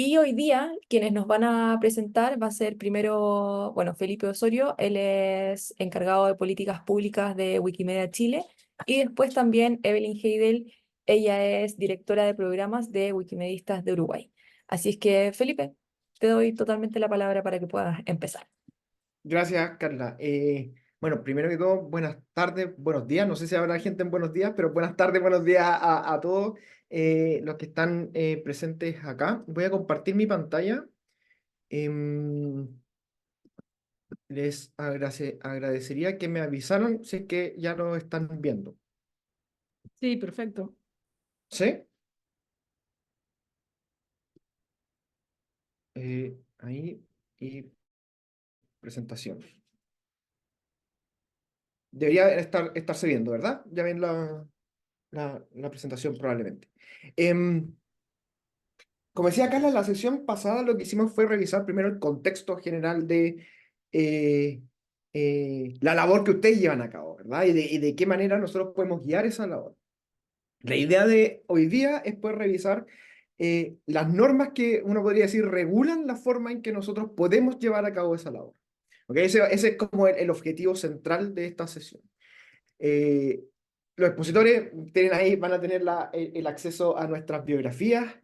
Y hoy día quienes nos van a presentar va a ser primero, bueno, Felipe Osorio, él es encargado de políticas públicas de Wikimedia Chile, y después también Evelyn Heidel, ella es directora de programas de Wikimedistas de Uruguay. Así es que, Felipe, te doy totalmente la palabra para que puedas empezar. Gracias, Carla. Bueno, primero que todo, buenas tardes, buenos días. No sé si habrá gente en buenos días, pero buenas tardes, buenos días a todos los que están presentes acá. Voy a compartir mi pantalla. Em, agradecería que me avisaran si es que ya lo están viendo. Sí, perfecto. ¿Sí? Ahí y presentación. Debería estarse viendo, ¿verdad? Ya ven la presentación probablemente. Em, Como decía Carla, en la sesión pasada lo que hicimos fue revisar primero el contexto general de eh, la labor que ustedes llevan a cabo, ¿verdad? Y de qué manera nosotros podemos guiar esa labor. La idea de hoy día es poder revisar las normas que uno podría decir regulan la forma en que nosotros podemos llevar a cabo esa labor. ¿Ok? Ese es como el objetivo central de esta sesión. Eh, los expositores tienen ahí, van a tener el acceso a nuestras biografías,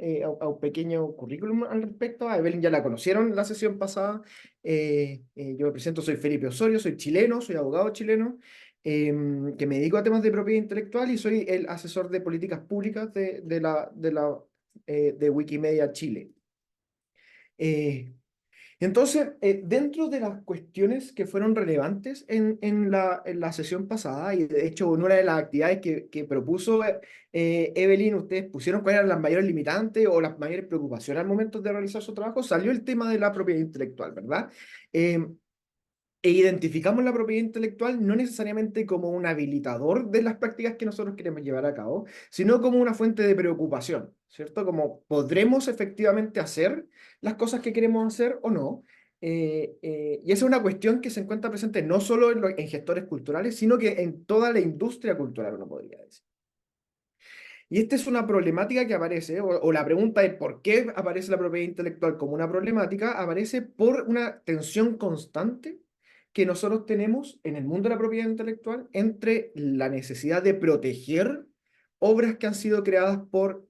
a un pequeño currículum al respecto. A Evelyn ya la conocieron la sesión pasada. Yo me presento, soy Felipe Osorio, soy chileno, soy abogado chileno, que me dedico a temas de propiedad intelectual y soy el asesor de políticas públicas de Wikimedia Chile. Eh, dentro de las cuestiones que fueron relevantes en la sesión pasada, y de hecho una de las actividades que propuso Evelyn, ustedes pusieron cuáles eran las mayores limitantes o las mayores preocupaciones al momento de realizar su trabajo, salió el tema de la propiedad intelectual, ¿verdad? Eh, e identificamos la propiedad intelectual no necesariamente como un habilitador de las prácticas que nosotros queremos llevar a cabo, sino como una fuente de preocupación, ¿cierto? Como podremos efectivamente hacer las cosas que queremos hacer o no. Y esa es una cuestión que se encuentra presente no solo en gestores culturales, sino que en toda la industria cultural, uno podría decir. Y esta es una problemática que aparece, o la pregunta es por qué aparece la propiedad intelectual como una problemática, aparece por una tensión constante que nosotros tenemos en el mundo de la propiedad intelectual entre la necesidad de proteger obras que han sido creadas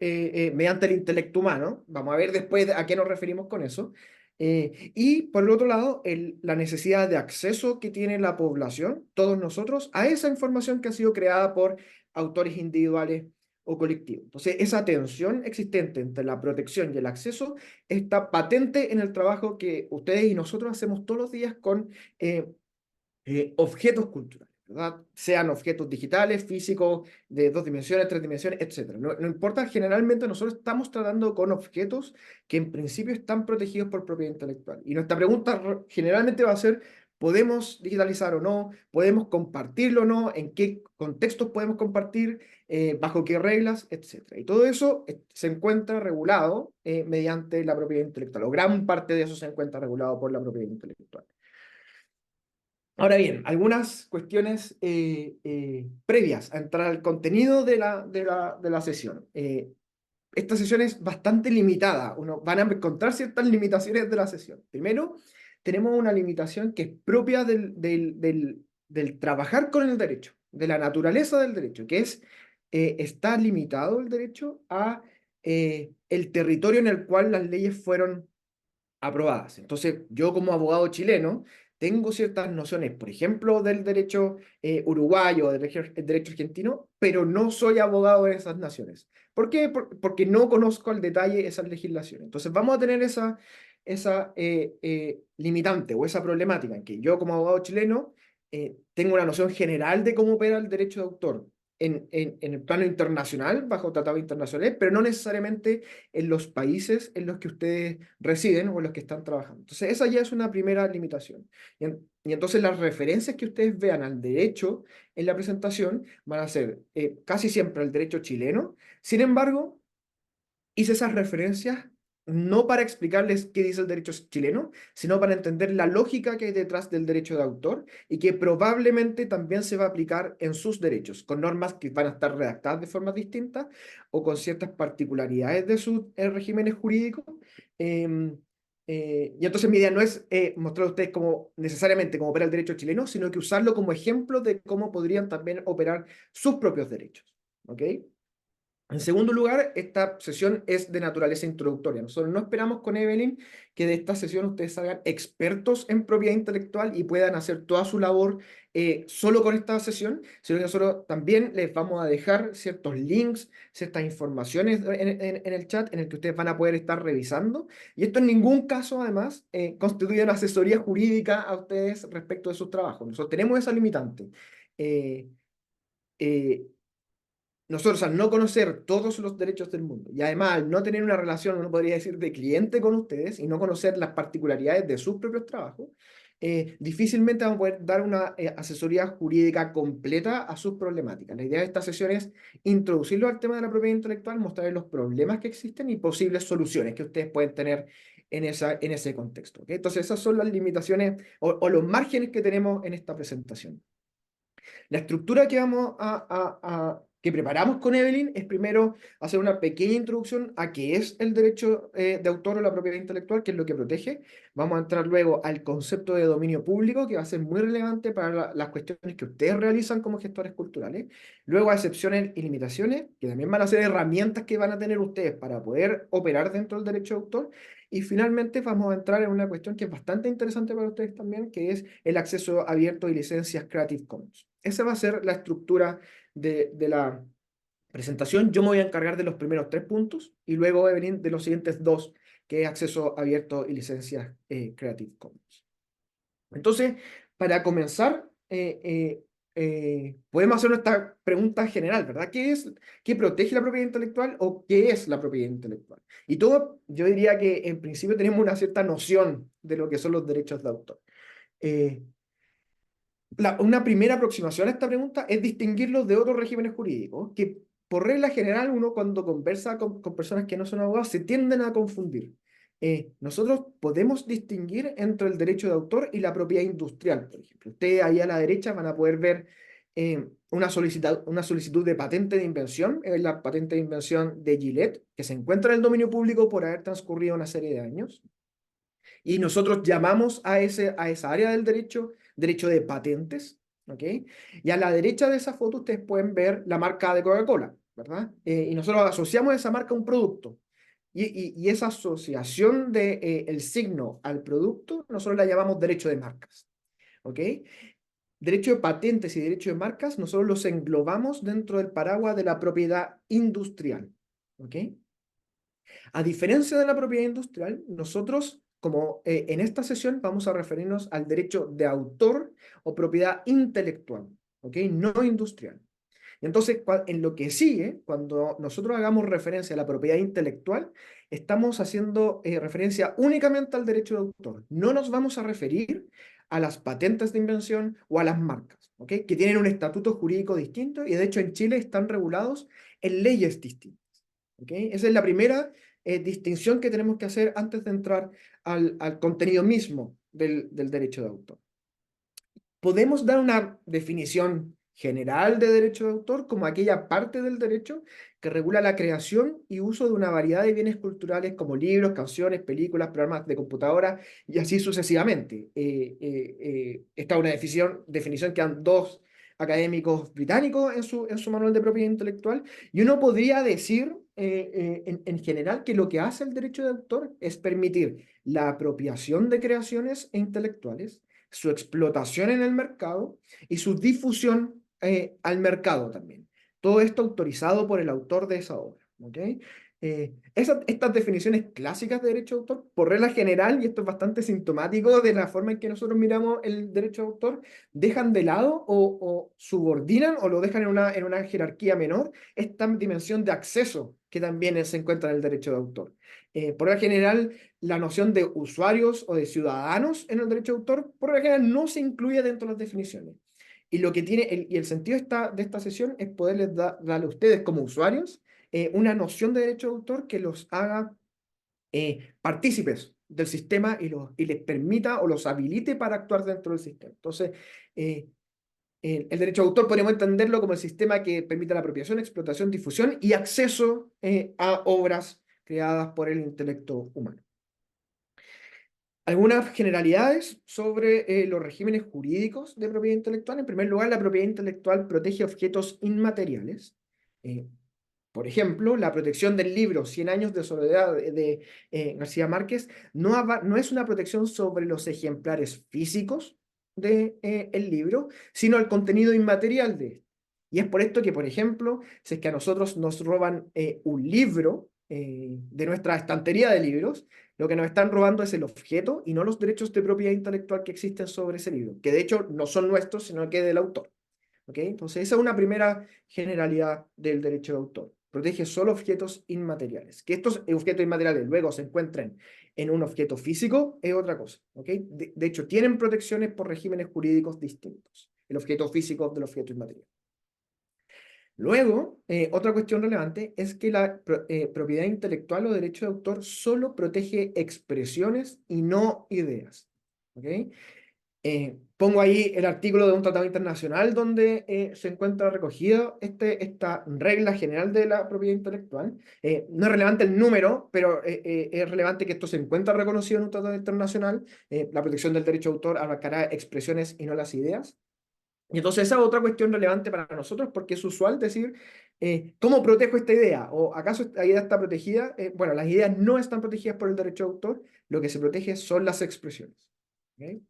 mediante el intelecto humano, vamos a ver después a qué nos referimos con eso, y por el otro lado, la necesidad de acceso que tiene la población, todos nosotros, a esa información que ha sido creada por autores individuales o colectivo. Entonces, esa tensión existente entre la protección y el acceso está patente en el trabajo que ustedes y nosotros hacemos todos los días con eh, objetos culturales, ¿verdad? Sean objetos digitales, físicos, de dos dimensiones, tres dimensiones, etcétera. No, no importa, generalmente nosotros estamos tratando con objetos que en principio están protegidos por propiedad intelectual. Y nuestra pregunta generalmente va a ser, ¿podemos digitalizar o no? ¿Podemos compartirlo o no? ¿En qué contextos podemos compartir? ¿Bajo qué reglas? Etcétera. Y todo eso se encuentra regulado mediante la propiedad intelectual, o gran parte de eso se encuentra regulado por la propiedad intelectual. Ahora bien, algunas cuestiones previas a entrar al contenido de la sesión. Esta sesión es bastante limitada. Van a encontrar ciertas limitaciones de la sesión. Primero, tenemos una limitación que es propia del trabajar con el derecho, de la naturaleza del derecho, que es, está limitado el derecho a el territorio en el cual las leyes fueron aprobadas. Entonces, yo como abogado chileno tengo ciertas nociones, por ejemplo, del derecho uruguayo, del derecho argentino, pero no soy abogado de esas naciones. ¿Por qué? Porque no conozco al detalle esas legislaciones. Entonces, vamos a tener esa limitante o esa problemática en que yo como abogado chileno tengo una noción general de cómo opera el derecho de autor. En el plano internacional, bajo tratados internacionales, pero no necesariamente en los países en los que ustedes residen o en los que están trabajando. Entonces, esa ya es una primera limitación. Y entonces las referencias que ustedes vean al derecho en la presentación van a ser casi siempre al derecho chileno. Sin embargo, hice esas referencias no para explicarles qué dice el derecho chileno, sino para entender la lógica que hay detrás del derecho de autor y que probablemente también se va a aplicar en sus derechos, con normas que van a estar redactadas de forma distinta o con ciertas particularidades de sus regímenes jurídicos. Em, y entonces mi idea no es mostrar a ustedes cómo necesariamente cómo opera el derecho chileno, sino que usarlo como ejemplo de cómo podrían también operar sus propios derechos. ¿Ok? En segundo lugar, esta sesión es de naturaleza introductoria. Nosotros no esperamos con Evelyn que de esta sesión ustedes salgan expertos en propiedad intelectual y puedan hacer toda su labor solo con esta sesión, sino que nosotros también les vamos a dejar ciertos links, ciertas informaciones en el chat en el que ustedes van a poder estar revisando. Y esto en ningún caso, además, constituye una asesoría jurídica a ustedes respecto de sus trabajos. Nosotros tenemos esa limitante. Eh, eh, Nosotros al no conocer todos los derechos del mundo y además al no tener una relación, uno podría decir, de cliente con ustedes y no conocer las particularidades de sus propios trabajos, difícilmente vamos a poder dar una asesoría jurídica completa a sus problemáticas. La idea de esta sesión es introducirlo al tema de la propiedad intelectual, mostrarles los problemas que existen y posibles soluciones que ustedes pueden tener en ese contexto. ¿Ok? Entonces esas son las limitaciones o los márgenes que tenemos en esta presentación. La estructura que que preparamos con Evelyn es primero hacer una pequeña introducción a qué es el derecho de autor o la propiedad intelectual, que es lo que protege. Vamos a entrar luego al concepto de dominio público, que va a ser muy relevante para las cuestiones que ustedes realizan como gestores culturales. Luego a excepciones y limitaciones, que también van a ser herramientas que van a tener ustedes para poder operar dentro del derecho de autor. Y finalmente vamos a entrar en una cuestión que es bastante interesante para ustedes también, que es el acceso abierto y licencias Creative Commons. Esa va a ser la estructura de la presentación. Yo me voy a encargar de los primeros 3 puntos y luego Evelyn de los siguientes 2, que es acceso abierto y licencias Creative Commons. Entonces, para comenzar, podemos hacer esta pregunta general, ¿verdad? ¿Qué protege la propiedad intelectual o qué es la propiedad intelectual? Y todo, yo diría que en principio tenemos una cierta noción de lo que son los derechos de autor. Eh, una primera aproximación a esta pregunta es distinguirlos de otros regímenes jurídicos, que por regla general uno cuando conversa con personas que no son abogados se tienden a confundir. Nosotros podemos distinguir entre el derecho de autor y la propiedad industrial, por ejemplo. Ustedes ahí a la derecha van a poder ver una solicitud de patente de invención, es la patente de invención de Gillette, que se encuentra en el dominio público por haber transcurrido una serie de años. Y nosotros llamamos a esa área del derecho, derecho de patentes, ¿ok? Y a la derecha de esa foto ustedes pueden ver la marca de Coca-Cola, ¿verdad? Y nosotros asociamos esa marca a un producto. Y esa asociación de el signo al producto, nosotros la llamamos derecho de marcas, ¿ok? Derecho de patentes y derecho de marcas, nosotros los englobamos dentro del paraguas de la propiedad industrial, ¿ok? A diferencia de la propiedad industrial, nosotros, como en esta sesión, vamos a referirnos al derecho de autor o propiedad intelectual, ¿ok? No industrial. Y entonces, en lo que sigue, cuando nosotros hagamos referencia a la propiedad intelectual, estamos haciendo referencia únicamente al derecho de autor. No nos vamos a referir a las patentes de invención o a las marcas, ¿ok? Que tienen un estatuto jurídico distinto y de hecho en Chile están regulados en leyes distintas. ¿Okay? Esa es la primera distinción que tenemos que hacer antes de entrar al contenido mismo del derecho de autor. Podemos dar una definición general de derecho de autor como aquella parte del derecho que regula la creación y uso de una variedad de bienes culturales como libros, canciones, películas, programas de computadora y así sucesivamente. Esta es una definición que dan dos académicos británicos en su manual de propiedad intelectual y uno podría decir en general que lo que hace el derecho de autor es permitir la apropiación de creaciones intelectuales, su explotación en el mercado y su difusión al mercado también. Todo esto autorizado por el autor de esa obra. ¿Okay? Estas definiciones clásicas de derecho de autor, por regla general, y esto es bastante sintomático de la forma en que nosotros miramos el derecho de autor, dejan de lado o subordinan o lo dejan en una jerarquía menor esta dimensión de acceso que también se encuentra en el derecho de autor. Por regla general, la noción de usuarios o de ciudadanos en el derecho de autor, por regla general, no se incluye dentro de las definiciones. Y lo que tiene y el sentido de esta sesión es poderles darle a ustedes como usuarios una noción de derecho de autor que los haga partícipes del sistema y les permita o los habilite para actuar dentro del sistema. Entonces, el derecho de autor podríamos entenderlo como el sistema que permite la apropiación, explotación, difusión y acceso a obras creadas por el intelecto humano. Algunas generalidades sobre los regímenes jurídicos de propiedad intelectual. En primer lugar, la propiedad intelectual protege objetos inmateriales. Por ejemplo, la protección del libro Cien años de soledad de García Márquez no es una protección sobre los ejemplares físicos del libro, sino el contenido inmaterial de este. Y es por esto que, por ejemplo, si es que a nosotros nos roban un libro de nuestra estantería de libros, lo que nos están robando es el objeto y no los derechos de propiedad intelectual que existen sobre ese libro, que de hecho no son nuestros, sino que del autor. ¿Ok? Entonces, esa es una primera generalidad del derecho de autor. Protege solo objetos inmateriales. Que estos objetos inmateriales luego se encuentren en un objeto físico es otra cosa. ¿Ok? De hecho, tienen protecciones por regímenes jurídicos distintos. El objeto físico del objeto inmaterial. Luego, otra cuestión relevante es que la propiedad intelectual o derecho de autor solo protege expresiones y no ideas. ¿Ok? Pongo ahí el artículo de un tratado internacional donde se encuentra recogido esta regla general de la propiedad intelectual. No es relevante el número, pero es relevante que esto se encuentra reconocido en un tratado internacional. La protección del derecho de autor abarcará expresiones y no las ideas. Y entonces esa es otra cuestión relevante para nosotros porque es usual decir, ¿cómo protejo esta idea? ¿O acaso esta idea está protegida? Bueno, las ideas no están protegidas por el derecho de autor, lo que se protege son las expresiones. ¿Ok?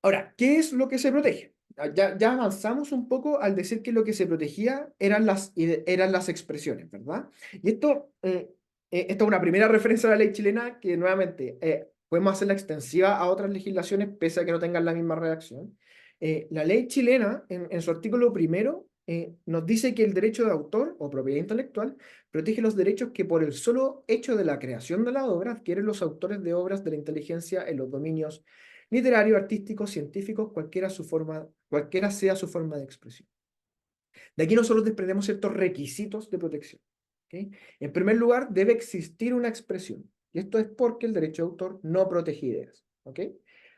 Ahora, ¿qué es lo que se protege? Ya avanzamos un poco al decir que lo que se protegía eran las expresiones, ¿verdad? Y esto es una primera referencia a la ley chilena que nuevamente podemos hacerla extensiva a otras legislaciones pese a que no tengan la misma redacción. La ley chilena, en su artículo primero, nos dice que el derecho de autor o propiedad intelectual protege los derechos que por el solo hecho de la creación de la obra adquieren los autores de obras de la inteligencia en los dominios literario, artístico, científico, cualquiera sea su forma de expresión. De aquí nosotros desprendemos ciertos requisitos de protección. ¿Okay? En primer lugar, debe existir una expresión. Y esto es porque el derecho de autor no protege ideas. ¿Okay?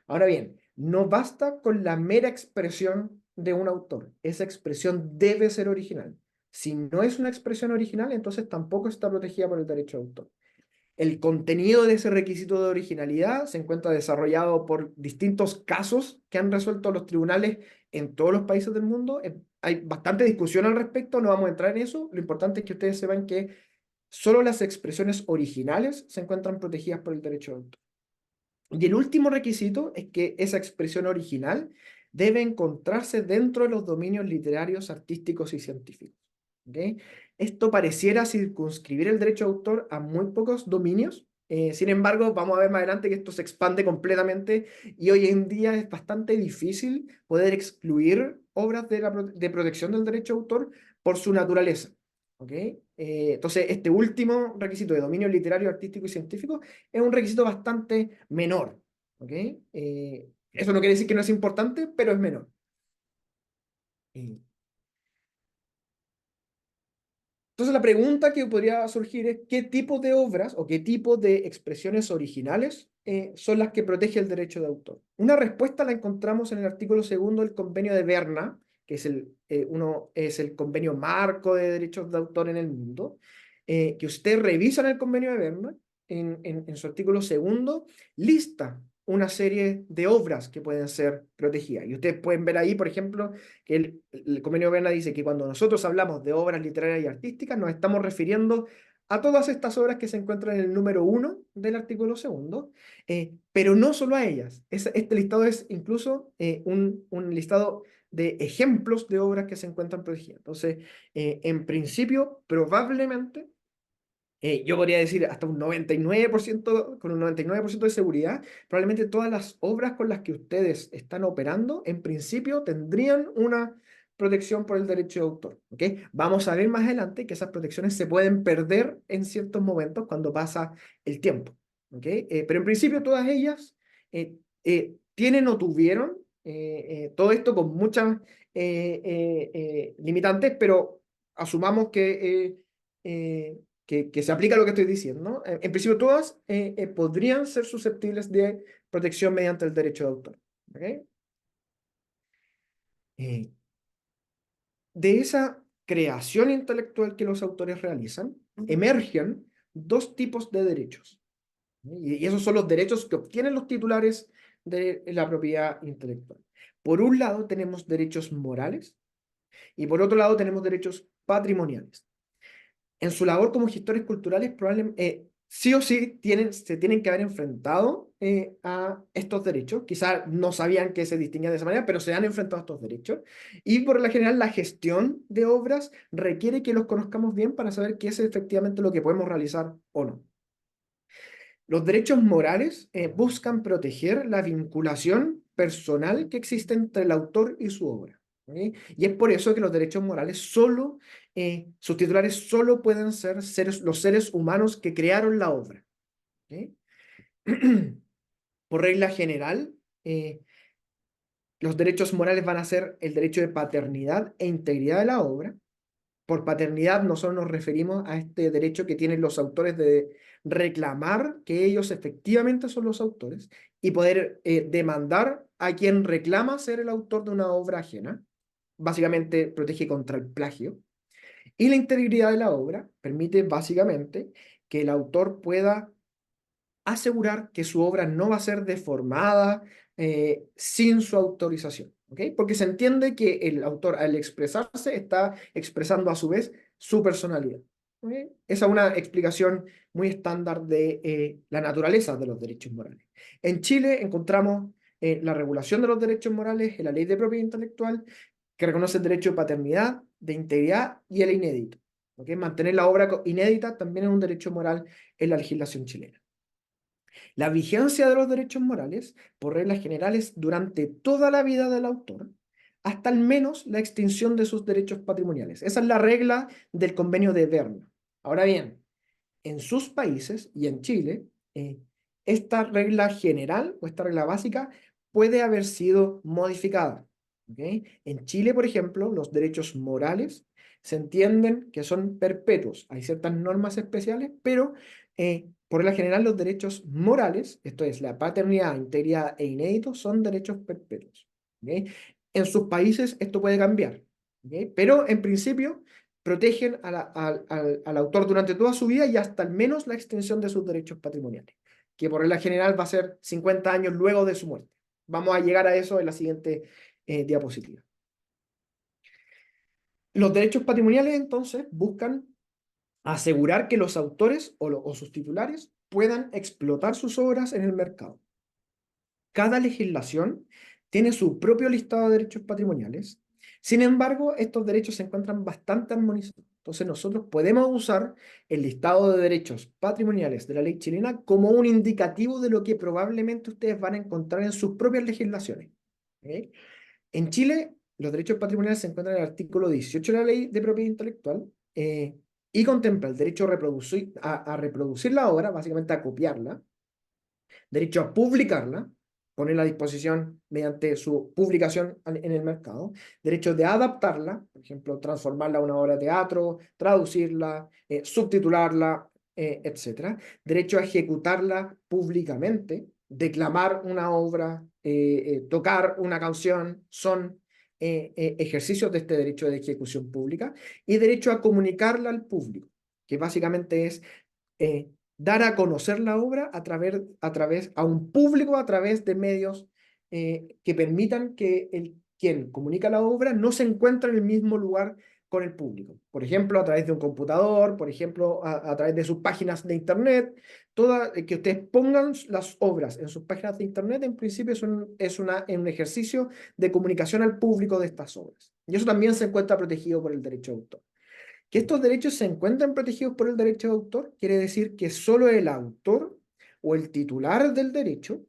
Ahora bien, no basta con la mera expresión de un autor. Esa expresión debe ser original. Si no es una expresión original, entonces tampoco está protegida por el derecho de autor. El contenido de ese requisito de originalidad se encuentra desarrollado por distintos casos que han resuelto los tribunales en todos los países del mundo. Hay bastante discusión al respecto, no vamos a entrar en eso. Lo importante es que ustedes sepan que solo las expresiones originales se encuentran protegidas por el derecho de autor. Y el último requisito es que esa expresión original debe encontrarse dentro de los dominios literarios, artísticos y científicos. ¿Okay? Esto pareciera circunscribir el derecho de autor a muy pocos dominios. Sin embargo, vamos a ver más adelante que esto se expande completamente y hoy en día es bastante difícil poder excluir obras de protección del derecho de autor por su naturaleza. ¿Okay? Entonces, este último requisito de dominio literario, artístico y científico es un requisito bastante menor. ¿Okay? Eso no quiere decir que no es importante, pero es menor. Eh, Entonces la pregunta que podría surgir es ¿qué tipo de obras o qué tipo de expresiones originales son las que protege el derecho de autor? Una respuesta la encontramos en el artículo segundo del Convenio de Berna, que es el convenio marco de derechos de autor en el mundo, que usted revisa en el Convenio de Berna, en su artículo segundo, lista una serie de obras que pueden ser protegidas. Y ustedes pueden ver ahí, por ejemplo, que el convenio de Berna dice que cuando nosotros hablamos de obras literarias y artísticas, nos estamos refiriendo a todas estas obras que se encuentran en el número 1 del artículo segundo, pero no solo a ellas. Este listado es incluso un listado de ejemplos de obras que se encuentran protegidas. Entonces, en principio, probablemente yo podría decir hasta un 99%, con un 99% de seguridad, probablemente todas las obras con las que ustedes están operando, en principio tendrían una protección por el derecho de autor. ¿Okay? Vamos a ver más adelante que esas protecciones se pueden perder en ciertos momentos cuando pasa el tiempo. ¿Okay? Pero en principio todas ellas tienen o tuvieron todo esto con muchas limitantes, pero asumamos que que se aplica a lo que estoy diciendo, en principio todas podrían ser susceptibles de protección mediante el derecho de autor. ¿Ok? Eh, de esa creación intelectual que los autores realizan, emergen dos tipos de derechos. Y esos son los derechos que obtienen los titulares de la propiedad intelectual. Por un lado tenemos derechos morales y por otro lado tenemos derechos patrimoniales. En su labor como gestores culturales, probablemente, sí o sí se tienen que haber enfrentado a estos derechos. Quizás no sabían que se distinguían de esa manera, pero se han enfrentado a estos derechos. Y por lo general, la gestión de obras requiere que los conozcamos bien para saber qué es efectivamente lo que podemos realizar o no. Los derechos morales buscan proteger la vinculación personal que existe entre el autor y su obra. ¿Ok? Y es por eso que los derechos morales sus titulares solo pueden ser los seres humanos que crearon la obra. ¿Ok? Por regla general, eh, los derechos morales van a ser el derecho de paternidad e integridad de la obra. Por paternidad nosotros nos referimos a este derecho que tienen los autores de reclamar que ellos efectivamente son los autores y poder demandar a quien reclama ser el autor de una obra ajena. Básicamente protege contra el plagio. Y la integridad de la obra permite básicamente que el autor pueda asegurar que su obra no va a ser deformada sin su autorización. ¿Ok? Porque se entiende que el autor al expresarse está expresando a su vez su personalidad. ¿Ok? Esa es una explicación muy estándar de la naturaleza de los derechos morales. En Chile encontramos la regulación de los derechos morales en la Ley de Propiedad Intelectual, que reconoce el derecho de paternidad, de integridad y el inédito. ¿Ok? Mantener la obra inédita también es un derecho moral en la legislación chilena. La vigencia de los derechos morales, por reglas generales, durante toda la vida del autor, hasta al menos la extinción de sus derechos patrimoniales. Esa es la regla del convenio de Berna. Ahora bien, en sus países y en Chile, esta regla general o esta regla básica puede haber sido modificada. ¿Ok? En Chile, por ejemplo, los derechos morales se entienden que son perpetuos. Hay ciertas normas especiales, pero por regla general los derechos morales, esto es la paternidad, integridad e inédito, son derechos perpetuos. ¿Ok? En sus países esto puede cambiar. ¿Ok? Pero en principio protegen al autor durante toda su vida y hasta al menos la extensión de sus derechos patrimoniales, que por regla general va a ser 50 años luego de su muerte. Vamos a llegar a eso en la siguiente diapositiva. Los derechos patrimoniales entonces buscan asegurar que los autores o sus titulares puedan explotar sus obras en el mercado. Cada legislación tiene su propio listado de derechos patrimoniales. Sin embargo, estos derechos se encuentran bastante armonizados. Entonces, nosotros podemos usar el listado de derechos patrimoniales de la ley chilena como un indicativo de lo que probablemente ustedes van a encontrar en sus propias legislaciones. ¿Ok? En Chile, los derechos patrimoniales se encuentran en el artículo 18 de la ley de propiedad intelectual y contempla el derecho a reproducir la obra, básicamente a copiarla, derecho a publicarla, ponerla a disposición mediante su publicación en el mercado, derecho de adaptarla, por ejemplo, transformarla a una obra de teatro, traducirla, subtitularla, etc. Derecho a ejecutarla públicamente, declamar una obra, tocar una canción, son ejercicios de este derecho de ejecución pública, y derecho a comunicarla al público, que básicamente es eh, dar a conocer la obra a un público a través de medios que permitan que quien comunica la obra no se encuentre en el mismo lugar con el público. Por ejemplo, a través de un computador, por ejemplo, a través de sus páginas de internet, que ustedes pongan las obras en sus páginas de internet, en principio es un ejercicio de comunicación al público de estas obras. Y eso también se encuentra protegido por el derecho de autor. Que estos derechos se encuentran protegidos por el derecho de autor quiere decir que solo el autor o el titular del derecho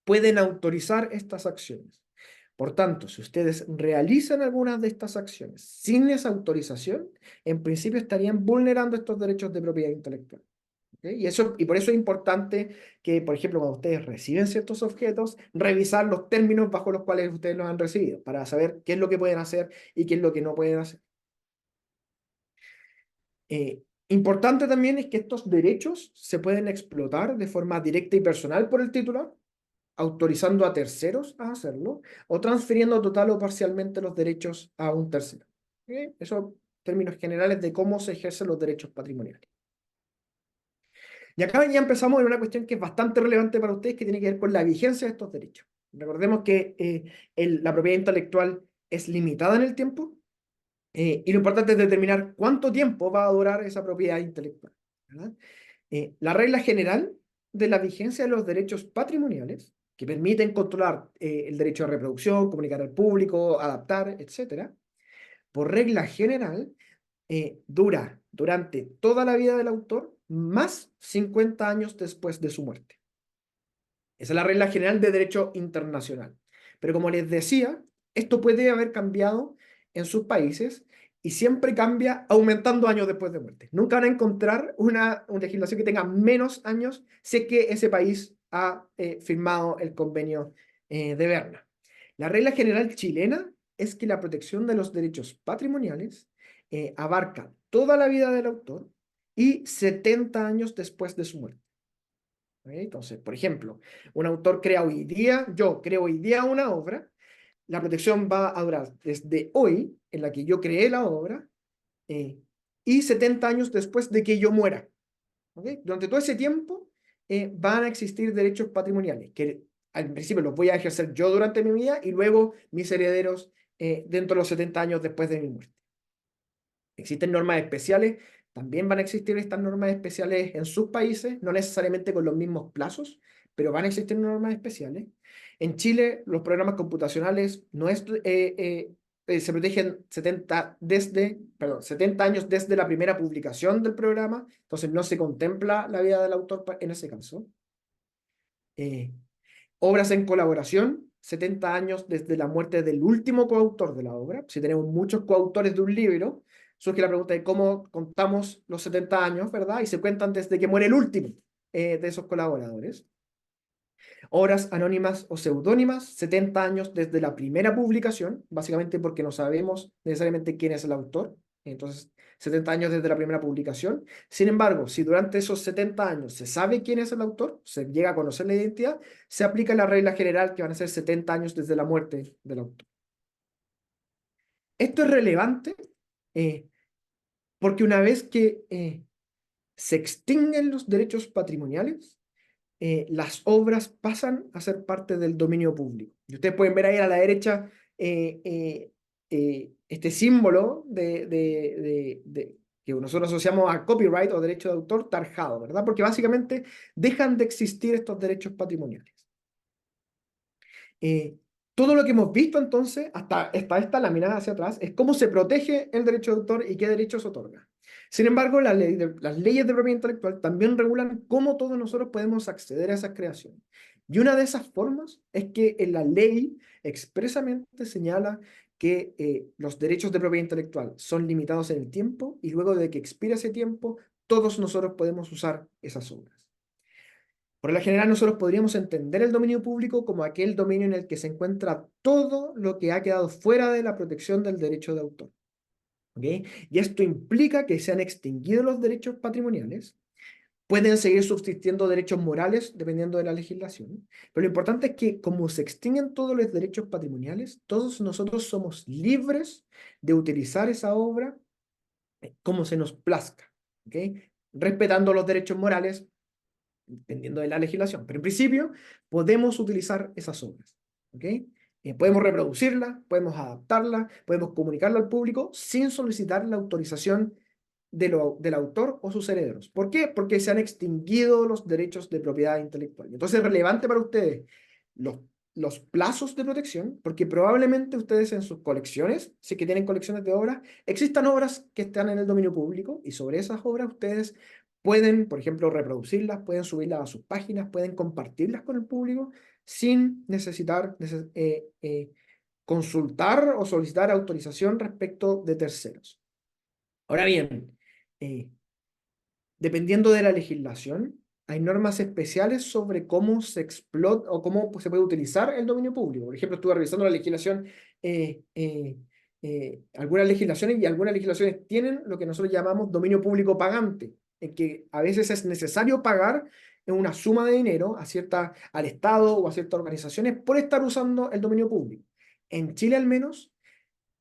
pueden autorizar estas acciones. Por tanto, si ustedes realizan algunas de estas acciones sin esa autorización, en principio estarían vulnerando estos derechos de propiedad intelectual. ¿Ok? Y por eso es importante que, por ejemplo, cuando ustedes reciben ciertos objetos, revisar los términos bajo los cuales ustedes los han recibido, para saber qué es lo que pueden hacer y qué es lo que no pueden hacer. Importante también es que estos derechos se pueden explotar de forma directa y personal por el titular, autorizando a terceros a hacerlo, o transfiriendo total o parcialmente los derechos a un tercero. ¿Ok? Eso, términos generales de cómo se ejercen los derechos patrimoniales. Y acá ya empezamos en una cuestión que es bastante relevante para ustedes, que tiene que ver con la vigencia de estos derechos. Recordemos que la propiedad intelectual es limitada en el tiempo, y lo importante es determinar cuánto tiempo va a durar esa propiedad intelectual, ¿verdad? La regla general de la vigencia de los derechos patrimoniales, que permiten controlar el derecho a reproducción, comunicar al público, adaptar, etcétera, por regla general, dura durante toda la vida del autor más 50 años después de su muerte. Esa es la regla general de derecho internacional. Pero como les decía, esto puede haber cambiado en sus países y siempre cambia aumentando años después de muerte. Nunca van a encontrar una legislación que tenga menos años si es que ese país ha firmado el convenio de Berna. La regla general chilena es que la protección de los derechos patrimoniales abarca toda la vida del autor y 70 años después de su muerte. ¿Ok? Entonces, por ejemplo, un autor crea hoy día, yo creo hoy día una obra, la protección va a durar desde hoy, en la que yo creé la obra, eh, y 70 años después de que yo muera. ¿Ok? Durante todo ese tiempo van a existir derechos patrimoniales, que al principio los voy a ejercer yo durante mi vida y luego mis herederos dentro de los 70 años después de mi muerte. Existen normas especiales, también van a existir estas normas especiales en sus países, no necesariamente con los mismos plazos, pero van a existir normas especiales. En Chile, los programas computacionales no es, se protegen 70 años desde la primera publicación del programa, entonces no se contempla la vida del autor en ese caso. Eh, Obras en colaboración, 70 años desde la muerte del último coautor de la obra. Si tenemos muchos coautores de un libro, surge la pregunta de cómo contamos los 70 años, ¿verdad? Y se cuentan desde que muere el último de esos colaboradores. Obras anónimas o seudónimas, 70 años desde la primera publicación, básicamente porque no sabemos necesariamente quién es el autor. Entonces, 70 años desde la primera publicación. Sin embargo, si durante esos 70 años se sabe quién es el autor, se llega a conocer la identidad, se aplica la regla general que van a ser 70 años desde la muerte del autor. Esto es relevante eh, porque una vez que se extinguen los derechos patrimoniales, las obras pasan a ser parte del dominio público. Y ustedes pueden ver ahí a la derecha este símbolo que nosotros asociamos a copyright o derecho de autor tarjado, ¿verdad? Porque básicamente dejan de existir estos derechos patrimoniales. Eh, Todo lo que hemos visto entonces, hasta esta lámina hacia atrás, es cómo se protege el derecho de autor y qué derechos otorga. Sin embargo, las leyes de propiedad intelectual también regulan cómo todos nosotros podemos acceder a esas creaciones. Y una de esas formas es que en la ley expresamente señala que los derechos de propiedad intelectual son limitados en el tiempo y luego de que expire ese tiempo, todos nosotros podemos usar esas obras. Por lo general, nosotros podríamos entender el dominio público como aquel dominio en el que se encuentra todo lo que ha quedado fuera de la protección del derecho de autor. ¿Ok? Y esto implica que se han extinguido los derechos patrimoniales, pueden seguir subsistiendo derechos morales dependiendo de la legislación, pero lo importante es que como se extinguen todos los derechos patrimoniales, todos nosotros somos libres de utilizar esa obra como se nos plazca, ¿ok? Respetando los derechos morales dependiendo de la legislación. Pero en principio podemos utilizar esas obras. ¿Ok? Podemos reproducirlas, podemos adaptarlas, podemos comunicarla al público sin solicitar la autorización del autor o sus herederos. ¿Por qué? Porque se han extinguido los derechos de propiedad intelectual. Entonces es relevante para ustedes los, los plazos de protección, porque probablemente ustedes en sus colecciones, si que tienen colecciones de obras, existan obras que están en el dominio público y sobre esas obras ustedes pueden, por ejemplo, reproducirlas, pueden subirlas a sus páginas, pueden compartirlas con el público sin necesitar consultar o solicitar autorización respecto de terceros. Ahora bien, eh, dependiendo de la legislación, hay normas especiales sobre cómo se explota o cómo se puede utilizar el dominio público. Por ejemplo, estuve revisando la legislación eh, algunas legislaciones, y algunas legislaciones tienen lo que nosotros llamamos dominio público pagante, en que a veces es necesario pagar una suma de dinero al Estado o a ciertas organizaciones por estar usando el dominio público. En Chile al menos,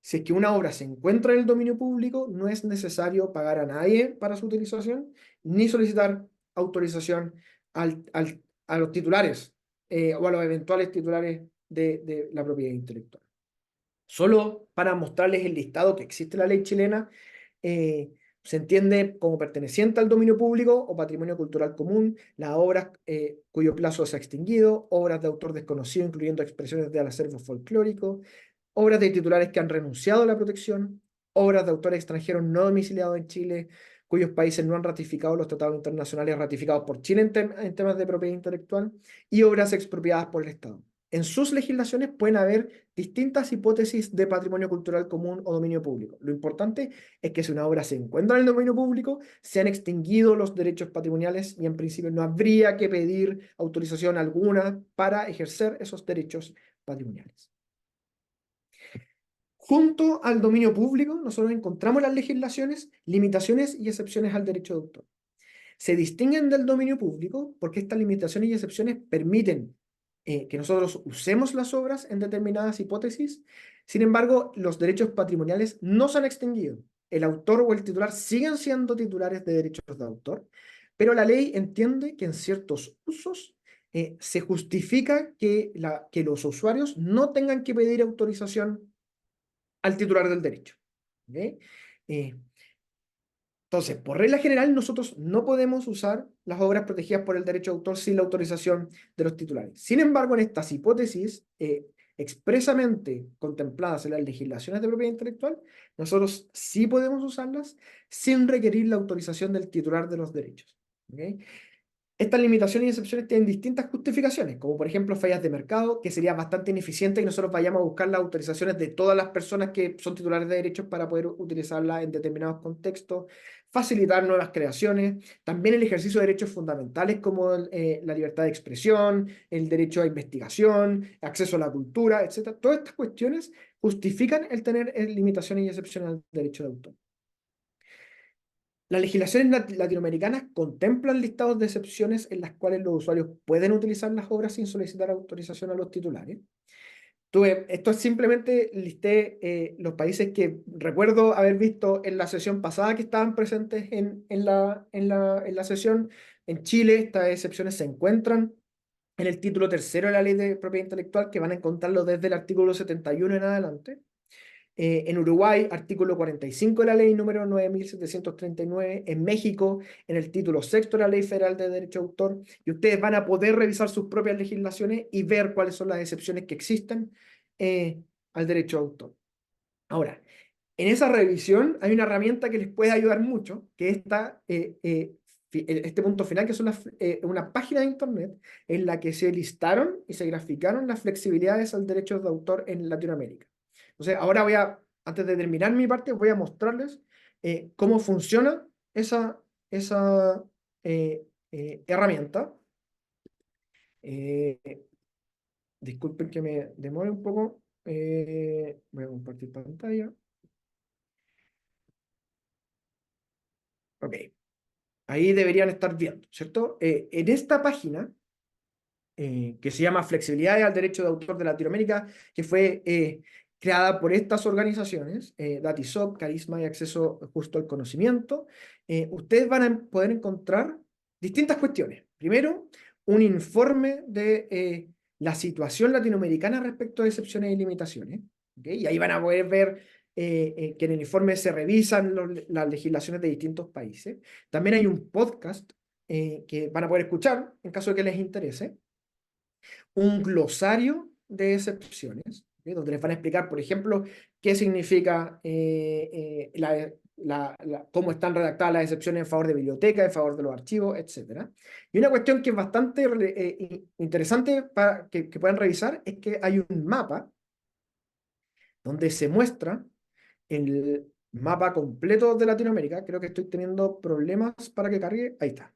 si es que una obra se encuentra en el dominio público, no es necesario pagar a nadie para su utilización, ni solicitar autorización a los titulares o a los eventuales titulares de la propiedad intelectual. Solo para mostrarles el listado que existe en la ley chilena, eh, se entiende como perteneciente al dominio público o patrimonio cultural común las obras cuyo plazo se ha extinguido, obras de autor desconocido, incluyendo expresiones del acervo folclórico, obras de titulares que han renunciado a la protección, obras de autores extranjeros no domiciliados en Chile, cuyos países no han ratificado los tratados internacionales ratificados por Chile en temas de propiedad intelectual, y obras expropiadas por el Estado. En sus legislaciones pueden haber distintas hipótesis de patrimonio cultural común o dominio público. Lo importante es que si una obra se encuentra en el dominio público, se han extinguido los derechos patrimoniales y en principio no habría que pedir autorización alguna para ejercer esos derechos patrimoniales. Junto al dominio público, nosotros encontramos las legislaciones, limitaciones y excepciones al derecho de autor. Se distinguen del dominio público porque estas limitaciones y excepciones permiten que nosotros usemos las obras en determinadas hipótesis. Sin embargo, los derechos patrimoniales no se han extinguido. El autor o el titular siguen siendo titulares de derechos de autor, pero la ley entiende que en ciertos usos se justifica que los usuarios no tengan que pedir autorización al titular del derecho. ¿Okay? Entonces, por regla general, nosotros no podemos usar las obras protegidas por el derecho de autor sin la autorización de los titulares. Sin embargo, en estas hipótesis expresamente contempladas en las legislaciones de propiedad intelectual, nosotros sí podemos usarlas sin requerir la autorización del titular de los derechos. ¿Okay? Estas limitaciones y excepciones tienen distintas justificaciones, como por ejemplo fallas de mercado, que sería bastante ineficiente y nosotros vayamos a buscar las autorizaciones de todas las personas que son titulares de derechos para poder utilizarlas en determinados contextos, facilitar nuevas creaciones, también el ejercicio de derechos fundamentales como la libertad de expresión, el derecho a investigación, acceso a la cultura, etc. Todas estas cuestiones justifican el tener limitaciones y excepciones al derecho de autor. Las legislaciones latinoamericanas contemplan listados de excepciones en las cuales los usuarios pueden utilizar las obras sin solicitar autorización a los titulares. Esto es simplemente listé los países que recuerdo haber visto en la sesión pasada que estaban presentes en la sesión. En Chile estas excepciones se encuentran en el título tercero de la Ley de Propiedad Intelectual, que van a encontrarlo desde el artículo 71 en adelante. En Uruguay, artículo 45 de la ley número 9739, en México, en el título sexto de la Ley Federal de Derecho de Autor, y ustedes van a poder revisar sus propias legislaciones y ver cuáles son las excepciones que existen al derecho de autor. Ahora, en esa revisión hay una herramienta que les puede ayudar mucho, que es este punto final, que son una página de internet en la que se listaron y se graficaron las flexibilidades al derecho de autor en Latinoamérica. Entonces, ahora antes de terminar mi parte, voy a mostrarles cómo funciona esa herramienta. Disculpen que me demore un poco. Voy a compartir pantalla. Ok, ahí deberían estar viendo, ¿cierto? En esta página, que se llama Flexibilidades al Derecho de Autor de Latinoamérica, que fue creada por estas organizaciones, DATISOC, Carisma y Acceso Justo al Conocimiento, ustedes van a poder encontrar distintas cuestiones. Primero, un informe de la situación latinoamericana respecto a excepciones y limitaciones. ¿Okay? Y ahí van a poder ver que en el informe se revisan las legislaciones de distintos países. También hay un podcast que van a poder escuchar en caso de que les interese. Un glosario de excepciones, ¿sí? Donde les van a explicar, por ejemplo, qué significa cómo están redactadas las excepciones en favor de biblioteca, en favor de los archivos, etc. Y una cuestión que es bastante interesante para que puedan revisar es que hay un mapa donde se muestra el mapa completo de Latinoamérica. Creo que estoy teniendo problemas para que cargue. Ahí está.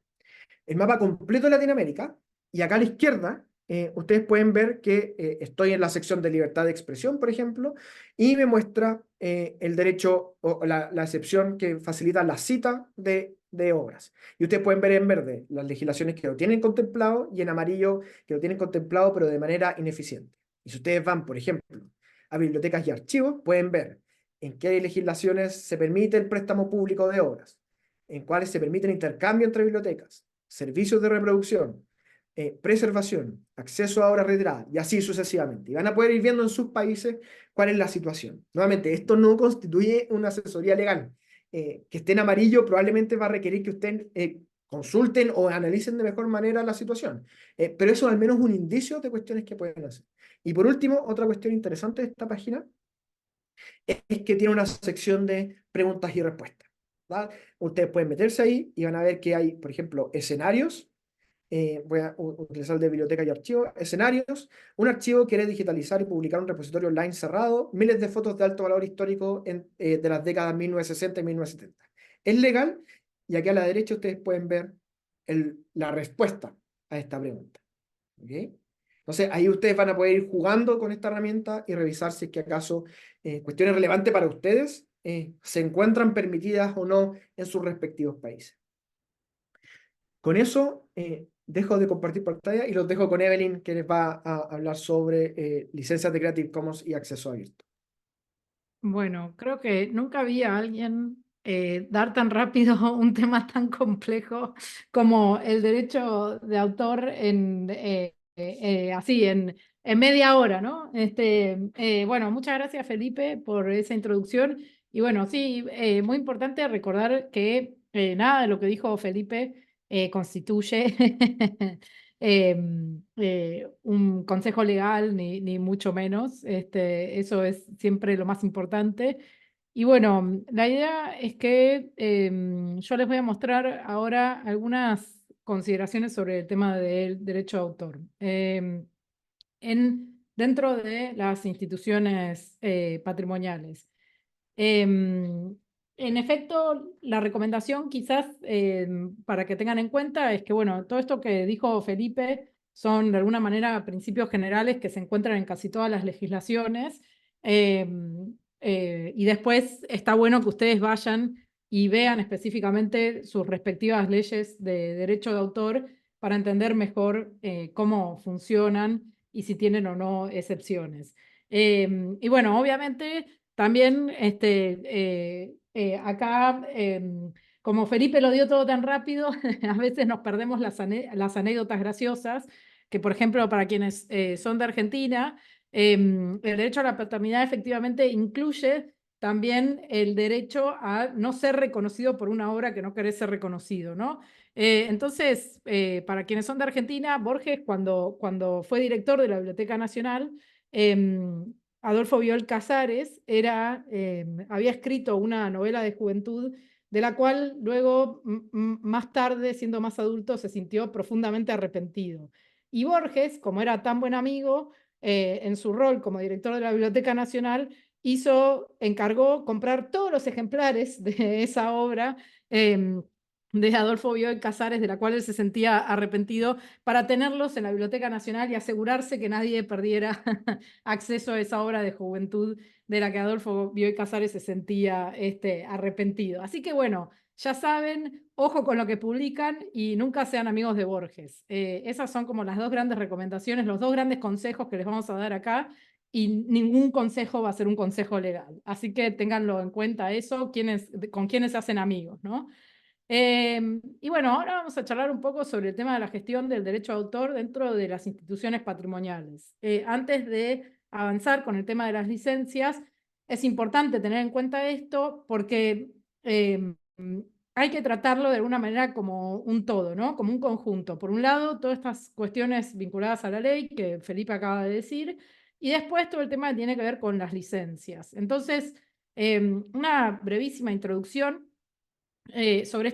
El mapa completo de Latinoamérica, y acá a la izquierda ustedes pueden ver que estoy en la sección de libertad de expresión, por ejemplo, y me muestra el derecho o la excepción que facilita la cita de obras. Y ustedes pueden ver en verde las legislaciones que lo tienen contemplado y en amarillo que lo tienen contemplado, pero de manera ineficiente. Y si ustedes van, por ejemplo, a bibliotecas y archivos, pueden ver en qué legislaciones se permite el préstamo público de obras, en cuáles se permite el intercambio entre bibliotecas, servicios de reproducción, preservación, acceso a obras retiradas y así sucesivamente. Y van a poder ir viendo en sus países cuál es la situación. Nuevamente, esto no constituye una asesoría legal. Que esté en amarillo probablemente va a requerir que ustedes consulten o analicen de mejor manera la situación. Pero eso es al menos un indicio de cuestiones que pueden hacer. Y por último, otra cuestión interesante de esta página es que tiene una sección de preguntas y respuestas. ¿Verdad? Ustedes pueden meterse ahí y van a ver que hay, por ejemplo, escenarios. Voy a utilizar el de biblioteca y archivos. Escenarios. Un archivo quiere digitalizar y publicar un repositorio online cerrado, miles de fotos de alto valor histórico de las décadas 1960 y 1970. ¿Es legal? Y aquí a la derecha ustedes pueden ver la respuesta a esta pregunta. ¿Okay? Entonces ahí ustedes van a poder ir jugando con esta herramienta y revisar si es que acaso cuestiones relevantes para ustedes se encuentran permitidas o no en sus respectivos países. Con eso dejo de compartir pantalla y los dejo con Evelyn, que les va a hablar sobre licencias de Creative Commons y acceso abierto. Bueno, creo que nunca vi a alguien dar tan rápido un tema tan complejo como el derecho de autor así, en media hora, ¿no? Bueno, muchas gracias, Felipe, por esa introducción. Y bueno, sí, muy importante recordar que nada de lo que dijo Felipe constituye un consejo legal, ni mucho menos. Eso es siempre lo más importante. Y bueno, la idea es que yo les voy a mostrar ahora algunas consideraciones sobre el tema del derecho de autor. Dentro de las instituciones patrimoniales. En efecto, la recomendación quizás para que tengan en cuenta es que, bueno, todo esto que dijo Felipe son de alguna manera principios generales que se encuentran en casi todas las legislaciones y después está bueno que ustedes vayan y vean específicamente sus respectivas leyes de derecho de autor para entender mejor cómo funcionan y si tienen o no excepciones. Y bueno, obviamente también acá, como Felipe lo dio todo tan rápido, a veces nos perdemos las anécdotas graciosas, que por ejemplo para quienes son de Argentina, el derecho a la paternidad efectivamente incluye también el derecho a no ser reconocido por una obra que no querés ser reconocido, ¿no? Entonces, para quienes son de Argentina, Borges, cuando fue director de la Biblioteca Nacional, Adolfo Bioy Casares había escrito una novela de juventud de la cual luego, más tarde, siendo más adulto, se sintió profundamente arrepentido. Y Borges, como era tan buen amigo, en su rol como director de la Biblioteca Nacional, encargó comprar todos los ejemplares de esa obra de Adolfo Bioy Casares, de la cual él se sentía arrepentido, para tenerlos en la Biblioteca Nacional y asegurarse que nadie perdiera acceso a esa obra de juventud de la que Adolfo Bioy Casares se sentía arrepentido. Así que bueno, ya saben, ojo con lo que publican y nunca sean amigos de Borges. Esas son como las dos grandes recomendaciones, los dos grandes consejos que les vamos a dar acá, y ningún consejo va a ser un consejo legal. Así que ténganlo en cuenta eso, con quienes se hacen amigos, ¿no? Y bueno, ahora vamos a charlar un poco sobre el tema de la gestión del derecho de autor dentro de las instituciones patrimoniales. Antes de avanzar con el tema de las licencias, es importante tener en cuenta esto porque hay que tratarlo de alguna manera como un todo, ¿no? Como un conjunto. Por un lado, todas estas cuestiones vinculadas a la ley que Felipe acaba de decir, y después todo el tema que tiene que ver con las licencias. Entonces, una brevísima introducción sobre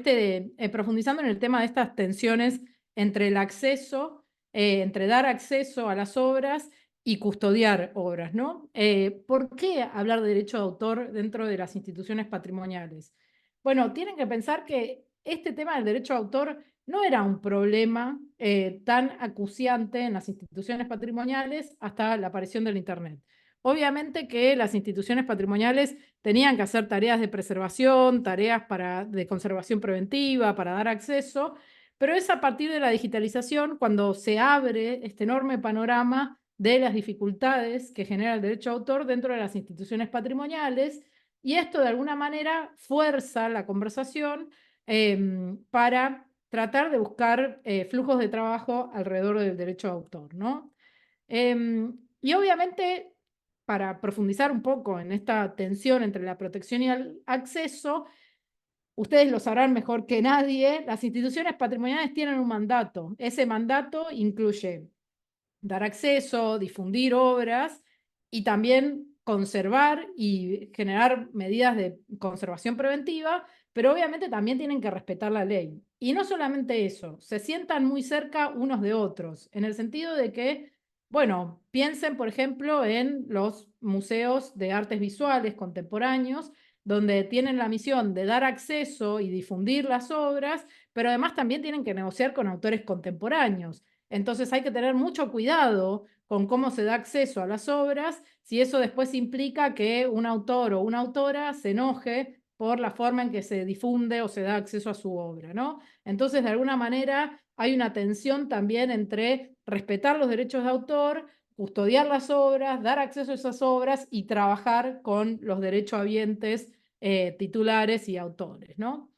profundizando en el tema de estas tensiones entre el acceso, entre dar acceso a las obras y custodiar obras, ¿no? ¿Por qué hablar de derecho de autor dentro de las instituciones patrimoniales? Bueno, tienen que pensar que este tema del derecho de autor no era un problema tan acuciante en las instituciones patrimoniales hasta la aparición del Internet. Obviamente que las instituciones patrimoniales tenían que hacer tareas de preservación, tareas de conservación preventiva, para dar acceso, pero es a partir de la digitalización cuando se abre este enorme panorama de las dificultades que genera el derecho de autor dentro de las instituciones patrimoniales, y esto de alguna manera fuerza la conversación para tratar de buscar flujos de trabajo alrededor del derecho de autor, ¿no? Y obviamente, para profundizar un poco en esta tensión entre la protección y el acceso, ustedes lo sabrán mejor que nadie, las instituciones patrimoniales tienen un mandato. Ese mandato incluye dar acceso, difundir obras y también conservar y generar medidas de conservación preventiva, pero obviamente también tienen que respetar la ley. Y no solamente eso, se sientan muy cerca unos de otros, en el sentido de que, bueno, piensen, por ejemplo, en los museos de artes visuales contemporáneos, donde tienen la misión de dar acceso y difundir las obras, pero además también tienen que negociar con autores contemporáneos. Entonces hay que tener mucho cuidado con cómo se da acceso a las obras, si eso después implica que un autor o una autora se enoje por la forma en que se difunde o se da acceso a su obra, ¿no? Entonces, de alguna manera, hay una tensión también entre respetar los derechos de autor, custodiar las obras, dar acceso a esas obras y trabajar con los derechohabientes titulares y autores, ¿no?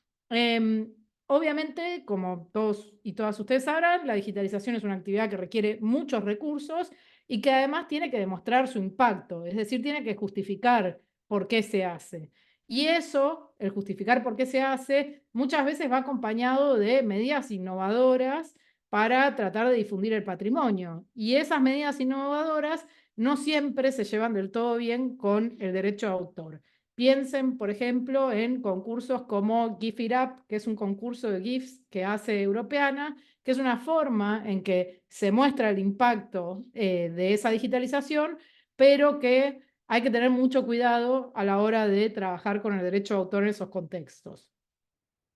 Obviamente, como todos y todas ustedes sabrán, la digitalización es una actividad que requiere muchos recursos y que además tiene que demostrar su impacto, es decir, tiene que justificar por qué se hace. Y eso, el justificar por qué se hace, muchas veces va acompañado de medidas innovadoras para tratar de difundir el patrimonio. Y esas medidas innovadoras no siempre se llevan del todo bien con el derecho de autor. Piensen, por ejemplo, en concursos como GIF It Up, que es un concurso de GIFs que hace Europeana, que es una forma en que se muestra el impacto de esa digitalización, pero que hay que tener mucho cuidado a la hora de trabajar con el derecho de autor en esos contextos.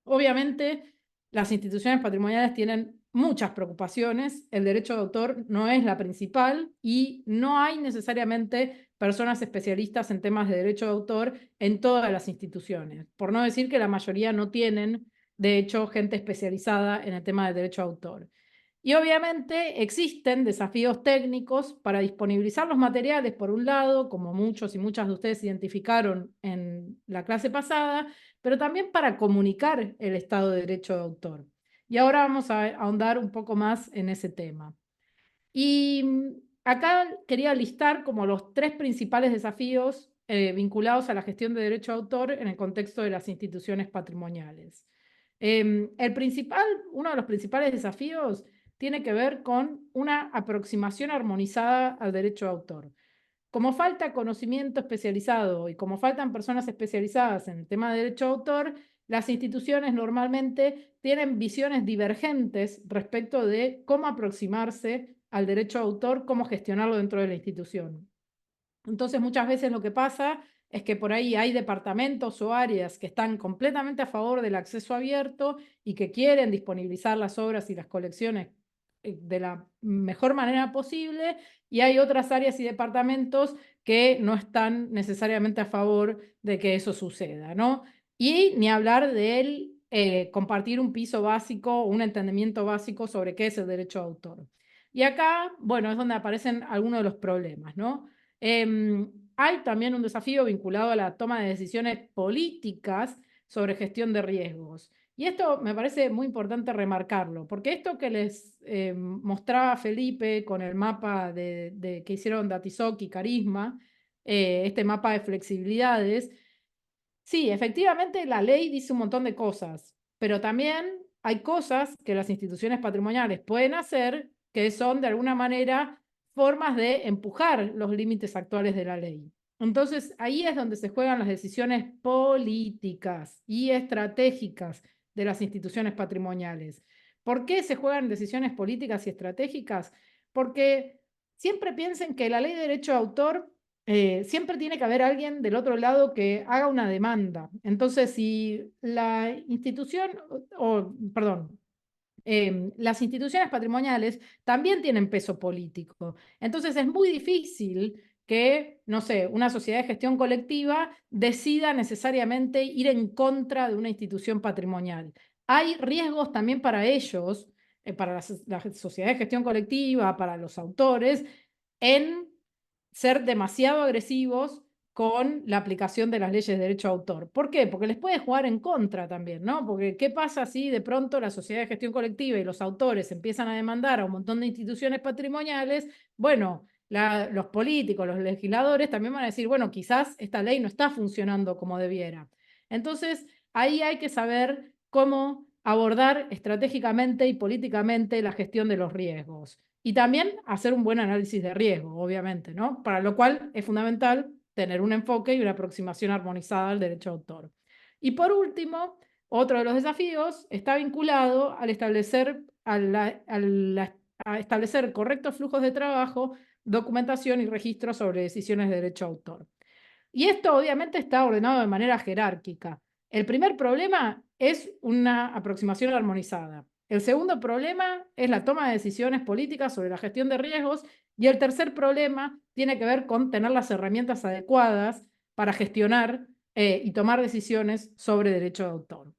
Obviamente, las instituciones patrimoniales tienen muchas preocupaciones, el derecho de autor no es la principal y no hay necesariamente personas especialistas en temas de derecho de autor en todas las instituciones, por no decir que la mayoría no tienen, de hecho, gente especializada en el tema del derecho de autor. Y obviamente existen desafíos técnicos para disponibilizar los materiales, por un lado, como muchos y muchas de ustedes identificaron en la clase pasada, pero también para comunicar el Estado de Derecho de Autor. Y ahora vamos a ahondar un poco más en ese tema. Y acá quería listar como los 3 principales desafíos vinculados a la gestión de derecho de autor en el contexto de las instituciones patrimoniales. Uno de los principales desafíos tiene que ver con una aproximación armonizada al derecho de autor. Como falta conocimiento especializado y como faltan personas especializadas en el tema de derecho de autor, las instituciones normalmente tienen visiones divergentes respecto de cómo aproximarse al derecho de autor, cómo gestionarlo dentro de la institución. Entonces, muchas veces lo que pasa es que por ahí hay departamentos o áreas que están completamente a favor del acceso abierto y que quieren disponibilizar las obras y las colecciones de la mejor manera posible, y hay otras áreas y departamentos que no están necesariamente a favor de que eso suceda, ¿no? Y ni hablar de compartir un piso básico, un entendimiento básico sobre qué es el derecho de autor. Y acá, bueno, es donde aparecen algunos de los problemas, ¿no? Hay también un desafío vinculado a la toma de decisiones políticas sobre gestión de riesgos. Y esto me parece muy importante remarcarlo, porque esto que les mostraba Felipe con el mapa que hicieron Datisok y Carisma, este mapa de flexibilidades, sí, efectivamente la ley dice un montón de cosas, pero también hay cosas que las instituciones patrimoniales pueden hacer que son de alguna manera formas de empujar los límites actuales de la ley. Entonces, ahí es donde se juegan las decisiones políticas y estratégicas de las instituciones patrimoniales. ¿Por qué se juegan decisiones políticas y estratégicas? Porque siempre piensen que la ley de derecho de autor siempre tiene que haber alguien del otro lado que haga una demanda. Entonces, si la institución, perdón, las instituciones patrimoniales también tienen peso político. Entonces es muy difícil que, no sé, una sociedad de gestión colectiva decida necesariamente ir en contra de una institución patrimonial. Hay riesgos también para ellos, para la sociedad de gestión colectiva, para los autores, en ser demasiado agresivos con la aplicación de las leyes de derecho de autor. ¿Por qué? Porque les puede jugar en contra también, ¿no? Porque ¿qué pasa si de pronto la sociedad de gestión colectiva y los autores empiezan a demandar a un montón de instituciones patrimoniales? Bueno, los políticos, los legisladores también van a decir, bueno, quizás esta ley no está funcionando como debiera. Entonces, ahí hay que saber cómo abordar estratégicamente y políticamente la gestión de los riesgos. Y también hacer un buen análisis de riesgo, obviamente, ¿no? Para lo cual es fundamental tener un enfoque y una aproximación armonizada al derecho de autor. Y por último, otro de los desafíos está vinculado al establecer, a establecer correctos flujos de trabajo, documentación y registro sobre decisiones de derecho de autor. Y esto obviamente está ordenado de manera jerárquica. El primer problema es una aproximación armonizada. El segundo problema es la toma de decisiones políticas sobre la gestión de riesgos. Y el tercer problema tiene que ver con tener las herramientas adecuadas para gestionar y tomar decisiones sobre derecho de autor.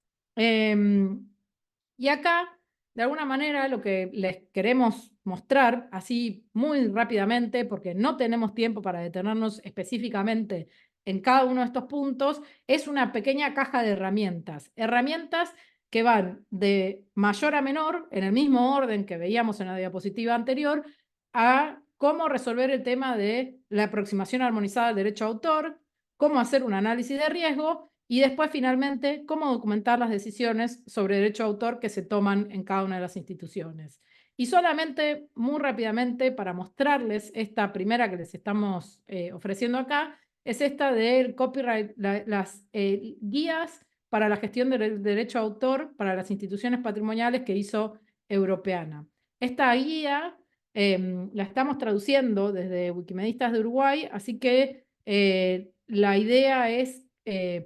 Y acá, de alguna manera, lo que les queremos mostrar, así muy rápidamente, porque no tenemos tiempo para detenernos específicamente en cada uno de estos puntos, es una pequeña caja de herramientas. Herramientas que van de mayor a menor, en el mismo orden que veíamos en la diapositiva anterior, a cómo resolver el tema de la aproximación armonizada al derecho a autor, cómo hacer un análisis de riesgo y después, finalmente, cómo documentar las decisiones sobre derecho de autor que se toman en cada una de las instituciones. Y solamente, muy rápidamente, para mostrarles esta primera que les estamos ofreciendo acá, es esta del copyright, las guías para la gestión del derecho de autor para las instituciones patrimoniales que hizo Europeana. Esta guía la estamos traduciendo desde Wikimedistas de Uruguay, así que la idea es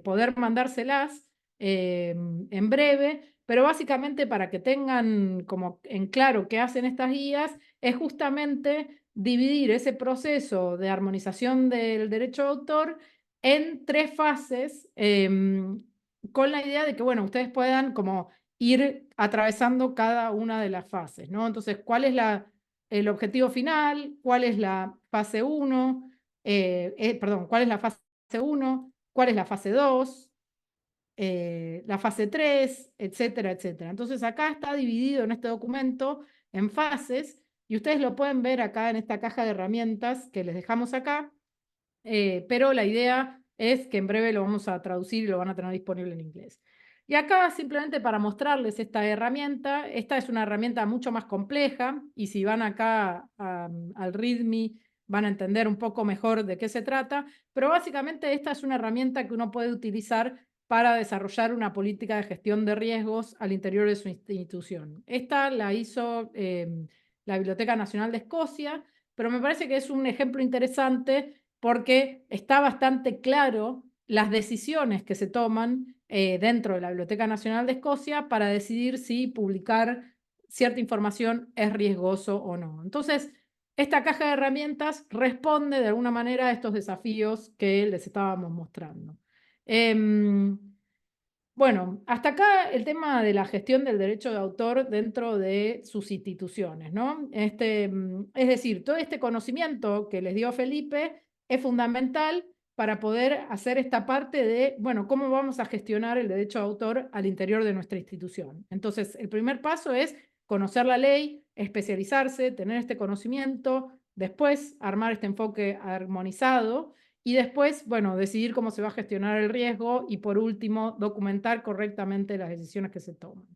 poder mandárselas en breve, pero básicamente para que tengan como en claro qué hacen estas guías, es justamente dividir ese proceso de armonización del derecho de autor en 3 fases, con la idea de que, bueno, ustedes puedan como ir atravesando cada una de las fases, ¿no? Entonces, ¿cuál es el objetivo final? ¿Cuál es la fase 1? Perdón, ¿cuál es la fase 1? ¿Cuál es la fase 2? La fase 3, etcétera, etcétera. Entonces acá está dividido en este documento en fases y ustedes lo pueden ver acá en esta caja de herramientas que les dejamos acá, pero la idea es que en breve lo vamos a traducir y lo van a tener disponible en inglés. Y acá simplemente para mostrarles esta herramienta, esta es una herramienta mucho más compleja y si van acá al README van a entender un poco mejor de qué se trata, pero básicamente esta es una herramienta que uno puede utilizar para desarrollar una política de gestión de riesgos al interior de su institución. Esta la hizo la Biblioteca Nacional de Escocia, pero me parece que es un ejemplo interesante porque está bastante claro las decisiones que se toman dentro de la Biblioteca Nacional de Escocia para decidir si publicar cierta información es riesgoso o no. Entonces, esta caja de herramientas responde de alguna manera a estos desafíos que les estábamos mostrando. Bueno, hasta acá el tema de la gestión del derecho de autor dentro de sus instituciones, ¿no? Es decir, todo este conocimiento que les dio Felipe es fundamental para poder hacer esta parte de, bueno, cómo vamos a gestionar el derecho de autor al interior de nuestra institución. Entonces, el primer paso es conocer la ley, especializarse, tener este conocimiento, después armar este enfoque armonizado y después, bueno, decidir cómo se va a gestionar el riesgo y por último, documentar correctamente las decisiones que se toman.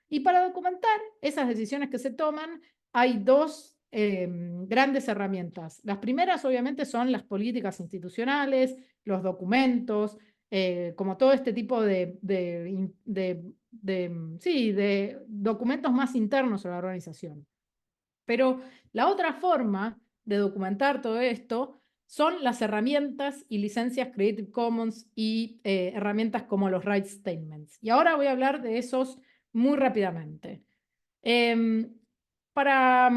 Y para documentar esas decisiones que se toman, hay 2 grandes herramientas. Las primeras, obviamente, son las políticas institucionales, los documentos, como todo este tipo sí, de documentos más internos a la organización. Pero la otra forma de documentar todo esto son las herramientas y licencias Creative Commons y herramientas como los Rights Statements. Y ahora voy a hablar de esos muy rápidamente. Em, para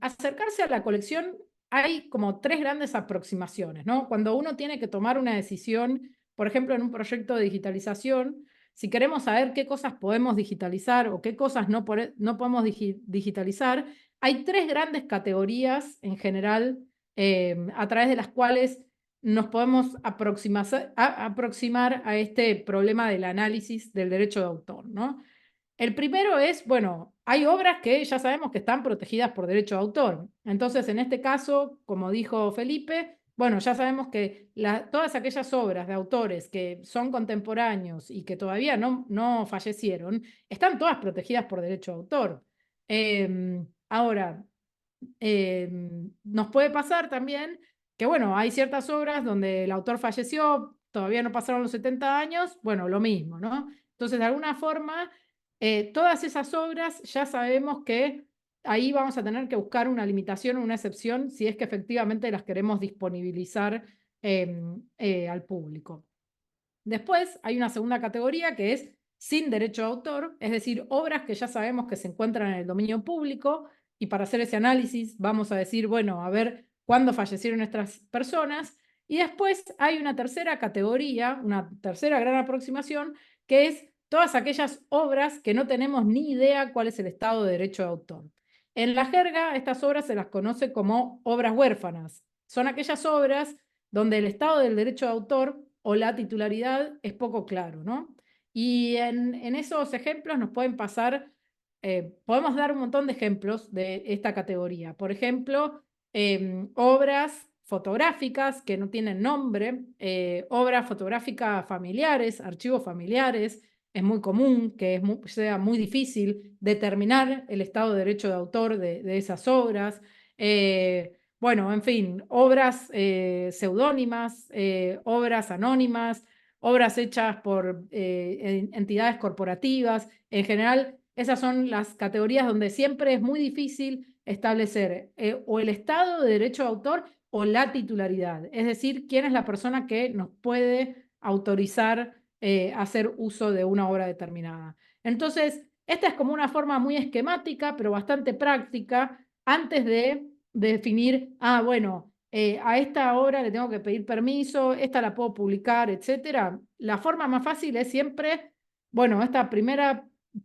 acercarse a la colección hay como 3 grandes aproximaciones, ¿no? Cuando uno tiene que tomar una decisión, por ejemplo, en un proyecto de digitalización, si queremos saber qué cosas podemos digitalizar o qué cosas no podemos digitalizar, hay 3 grandes categorías en general a través de las cuales nos podemos aproximar a este problema del análisis del derecho de autor, ¿no? El primero es, bueno, hay obras que ya sabemos que están protegidas por derecho de autor. Entonces, en este caso, como dijo Felipe, bueno, ya sabemos que todas aquellas obras de autores que son contemporáneos y que todavía no fallecieron, están todas protegidas por derecho de autor. Ahora, nos puede pasar también que, bueno, hay ciertas obras donde el autor falleció, todavía no pasaron los 70 años, bueno, lo mismo, ¿no? Entonces, de alguna forma, todas esas obras ya sabemos que ahí vamos a tener que buscar una limitación o una excepción si es que efectivamente las queremos disponibilizar al público. Después hay una segunda categoría que es sin derecho de autor, es decir, obras que ya sabemos que se encuentran en el dominio público y para hacer ese análisis vamos a decir, bueno, a ver cuándo fallecieron estas personas. Y después hay una tercera categoría, una tercera gran aproximación, que es todas aquellas obras que no tenemos ni idea cuál es el estado de derecho de autor. En la jerga, estas obras se las conoce como obras huérfanas. Son aquellas obras donde el estado del derecho de autor o la titularidad es poco claro, ¿no? Y en esos ejemplos nos pueden pasar, podemos dar un montón de ejemplos de esta categoría. Por ejemplo, obras fotográficas que no tienen nombre, obras fotográficas familiares, archivos familiares. Es muy común que sea muy difícil determinar el estado de derecho de autor de esas obras. Bueno, en fin, obras seudónimas, obras anónimas, obras hechas por entidades corporativas. En general, esas son las categorías donde siempre es muy difícil establecer o el estado de derecho de autor o la titularidad. Es decir, quién es la persona que nos puede autorizar hacer uso de una obra determinada. Entonces, esta es como una forma muy esquemática, pero bastante práctica, antes de definir, bueno, a esta obra le tengo que pedir permiso, esta la puedo publicar, etcétera. La forma más fácil es siempre, bueno, esta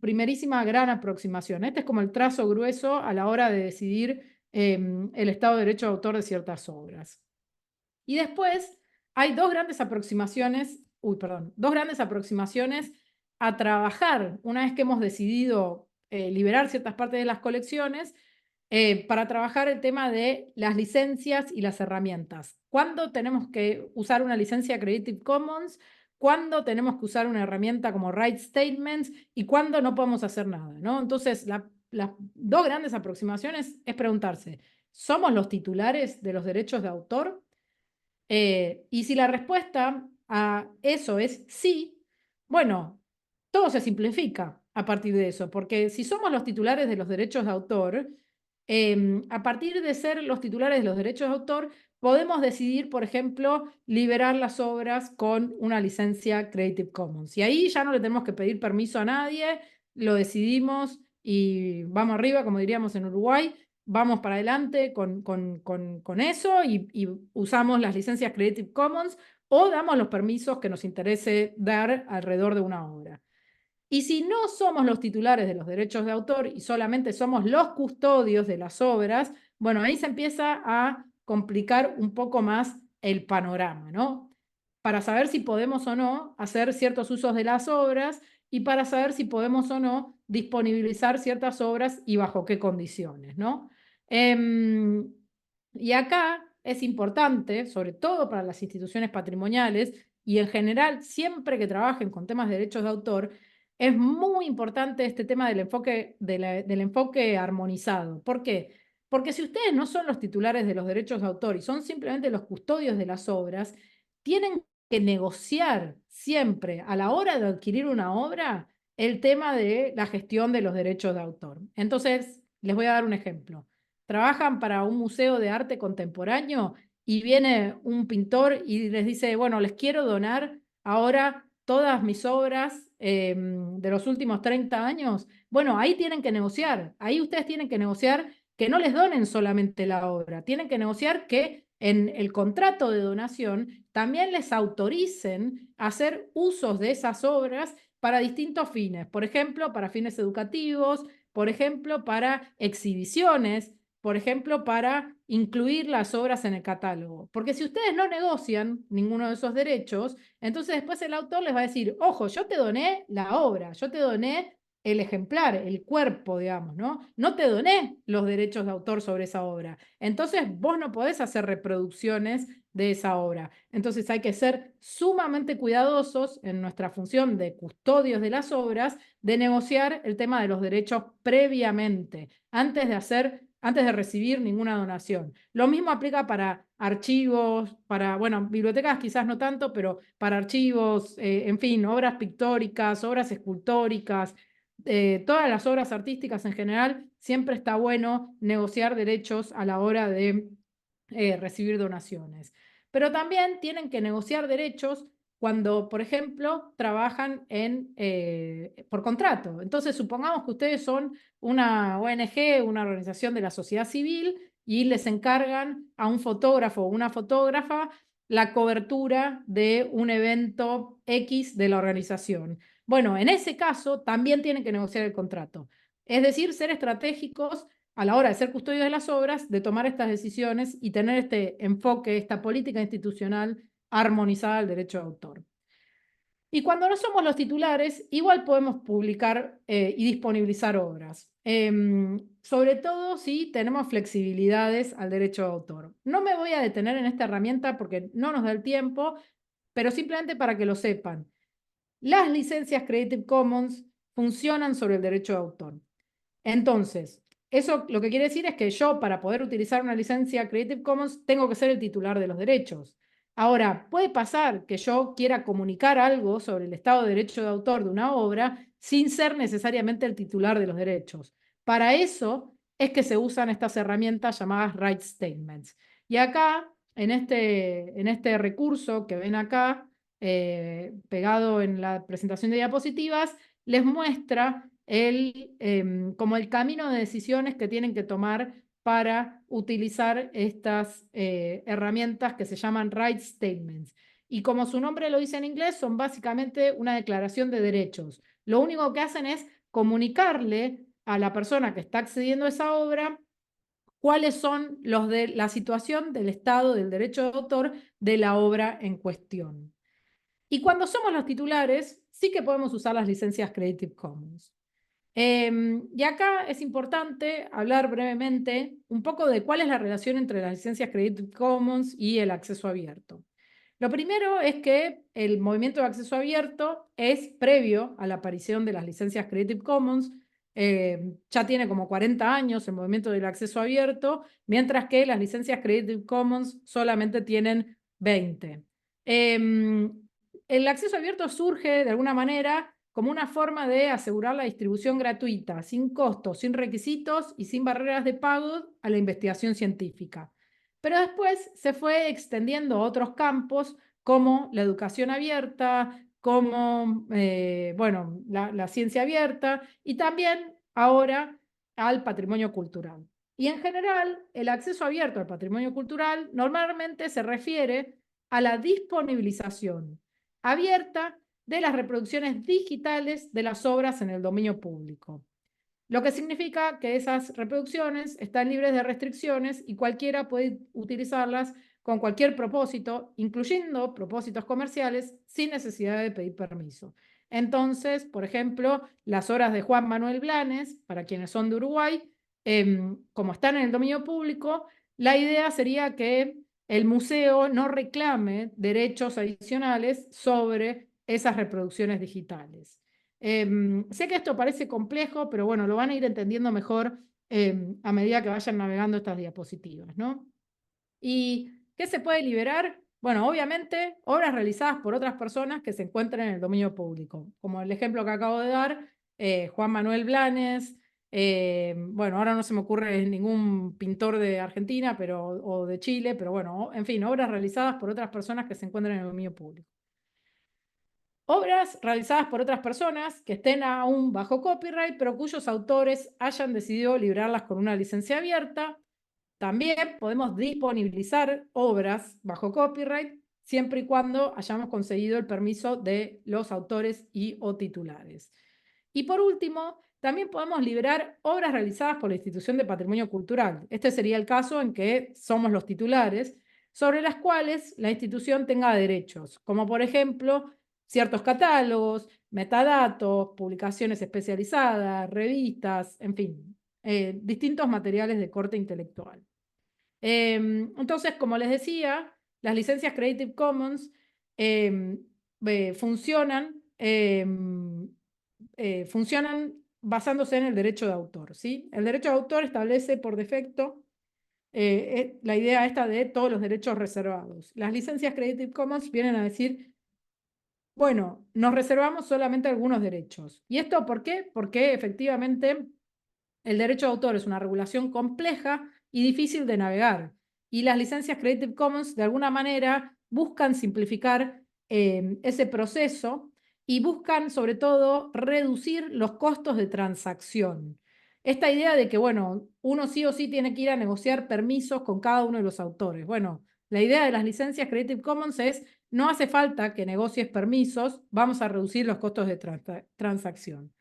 primerísima gran aproximación. Este es como el trazo grueso a la hora de decidir el estado de derecho de autor de ciertas obras. Y después hay dos grandes aproximaciones a trabajar una vez que hemos decidido liberar ciertas partes de las colecciones para trabajar el tema de las licencias y las herramientas. ¿Cuándo tenemos que usar una licencia Creative Commons? ¿Cuándo tenemos que usar una herramienta como Right Statements? ¿Y cuándo no podemos hacer nada, ¿no? Entonces, las dos grandes aproximaciones es preguntarse, ¿somos los titulares de los derechos de autor? Y si la respuesta a eso es sí, bueno, todo se simplifica a partir de eso, porque si somos los titulares de los derechos de autor, a partir de ser los titulares de los derechos de autor, podemos decidir, por ejemplo, liberar las obras con una licencia Creative Commons. Y ahí ya no le tenemos que pedir permiso a nadie, lo decidimos y vamos arriba, como diríamos en Uruguay, vamos para adelante con eso y usamos las licencias Creative Commons o damos los permisos que nos interese dar alrededor de una obra. Y si no somos los titulares de los derechos de autor y solamente somos los custodios de las obras, bueno, ahí se empieza a complicar un poco más el panorama, ¿no? Para saber si podemos o no hacer ciertos usos de las obras y para saber si podemos o no disponibilizar ciertas obras y bajo qué condiciones, ¿no? Y acá es importante, sobre todo para las instituciones patrimoniales y en general, siempre que trabajen con temas de derechos de autor, es muy importante este tema del enfoque, del enfoque armonizado. ¿Por qué? Porque si ustedes no son los titulares de los derechos de autor y son simplemente los custodios de las obras, tienen que negociar siempre a la hora de adquirir una obra el tema de la gestión de los derechos de autor. Entonces, les voy a dar un ejemplo. Trabajan para un museo de arte contemporáneo y viene un pintor y les dice, bueno, les quiero donar ahora todas mis obras de los últimos 30 años, bueno, ahí tienen que negociar, ahí ustedes tienen que negociar que no les donen solamente la obra, tienen que negociar que en el contrato de donación también les autoricen a hacer usos de esas obras para distintos fines, por ejemplo, para fines educativos, por ejemplo, para exhibiciones, por ejemplo, para incluir las obras en el catálogo. Porque si ustedes no negocian ninguno de esos derechos, entonces después el autor les va a decir, ojo, yo te doné la obra, yo te doné el ejemplar, el cuerpo, digamos, ¿no? No te doné los derechos de autor sobre esa obra. Entonces vos no podés hacer reproducciones de esa obra. Entonces hay que ser sumamente cuidadosos en nuestra función de custodios de las obras, de negociar el tema de los derechos previamente, antes de recibir ninguna donación. Lo mismo aplica para archivos, para, bueno, bibliotecas quizás no tanto, pero para archivos, en fin, obras pictóricas, obras escultóricas, todas las obras artísticas en general, siempre está bueno negociar derechos a la hora de recibir donaciones. Pero también tienen que negociar derechos cuando, por ejemplo, trabajan por contrato. Entonces, supongamos que ustedes son una ONG, una organización de la sociedad civil, y les encargan a un fotógrafo o una fotógrafa la cobertura de un evento X de la organización. Bueno, en ese caso también tienen que negociar el contrato. Es decir, ser estratégicos a la hora de ser custodios de las obras, de tomar estas decisiones y tener este enfoque, esta política institucional armonizada al derecho de autor. Y cuando no somos los titulares, igual podemos publicar y disponibilizar obras, sobre todo si tenemos flexibilidades al derecho de autor. No me voy a detener en esta herramienta porque no nos da el tiempo, pero simplemente para que lo sepan. Las licencias Creative Commons funcionan sobre el derecho de autor. Entonces, eso lo que quiere decir es que yo, para poder utilizar una licencia Creative Commons, tengo que ser el titular de los derechos. Ahora, puede pasar que yo quiera comunicar algo sobre el estado de derecho de autor de una obra sin ser necesariamente el titular de los derechos. Para eso es que se usan estas herramientas llamadas right statements. Y acá, en este recurso que ven acá, pegado en la presentación de diapositivas, les muestra como el camino de decisiones que tienen que tomar para utilizar estas herramientas que se llaman right statements. Y como su nombre lo dice en inglés, son básicamente una declaración de derechos. Lo único que hacen es comunicarle a la persona que está accediendo a esa obra cuáles son los de la situación del estado del derecho de autor de la obra en cuestión. Y cuando somos los titulares, sí que podemos usar las licencias Creative Commons. Y acá es importante hablar brevemente un poco de cuál es la relación entre las licencias Creative Commons y el acceso abierto. Lo primero es que el movimiento de acceso abierto es previo a la aparición de las licencias Creative Commons. Ya tiene como 40 años el movimiento del acceso abierto, mientras que las licencias Creative Commons solamente tienen 20. El acceso abierto surge de alguna manera como una forma de asegurar la distribución gratuita, sin costos, sin requisitos y sin barreras de pago a la investigación científica. Pero después se fue extendiendo a otros campos como la educación abierta, como bueno, la ciencia abierta y también ahora al patrimonio cultural. Y en general, el acceso abierto al patrimonio cultural normalmente se refiere a la disponibilización abierta de las reproducciones digitales de las obras en el dominio público. Lo que significa que esas reproducciones están libres de restricciones y cualquiera puede utilizarlas con cualquier propósito, incluyendo propósitos comerciales, sin necesidad de pedir permiso. Entonces, por ejemplo, las obras de Juan Manuel Blanes, para quienes son de Uruguay, como están en el dominio público, la idea sería que el museo no reclame derechos adicionales sobre esas reproducciones digitales. Sé que esto parece complejo, pero bueno, lo van a ir entendiendo mejor a medida que vayan navegando estas diapositivas, ¿no? ¿Y qué se puede liberar? Bueno, obviamente, obras realizadas por otras personas que se encuentran en el dominio público, como el ejemplo que acabo de dar, Juan Manuel Blanes, bueno, ahora no se me ocurre ningún pintor de Argentina o de Chile, pero bueno, en fin, obras realizadas por otras personas que se encuentran en el dominio público. Obras realizadas por otras personas que estén aún bajo copyright, pero cuyos autores hayan decidido librarlas con una licencia abierta. También podemos disponibilizar obras bajo copyright siempre y cuando hayamos conseguido el permiso de los autores y o titulares. Y por último, también podemos liberar obras realizadas por la institución de patrimonio cultural. Este sería el caso en que somos los titulares, sobre las cuales la institución tenga derechos, como por ejemplo ciertos catálogos, metadatos, publicaciones especializadas, revistas, en fin, distintos materiales de corte intelectual. Entonces, como les decía, las licencias Creative Commons funcionan basándose en el derecho de autor, ¿sí? El derecho de autor establece por defecto la idea esta de todos los derechos reservados. Las licencias Creative Commons vienen a decir, bueno, nos reservamos solamente algunos derechos. ¿Y esto por qué? Porque efectivamente el derecho de autor es una regulación compleja y difícil de navegar. Y las licencias Creative Commons, de alguna manera, buscan simplificar ese proceso y buscan, sobre todo, reducir los costos de transacción. Esta idea de que, bueno, uno sí o sí tiene que ir a negociar permisos con cada uno de los autores. Bueno, la idea de las licencias Creative Commons es, no hace falta que negocies permisos, vamos a reducir los costos de transacción.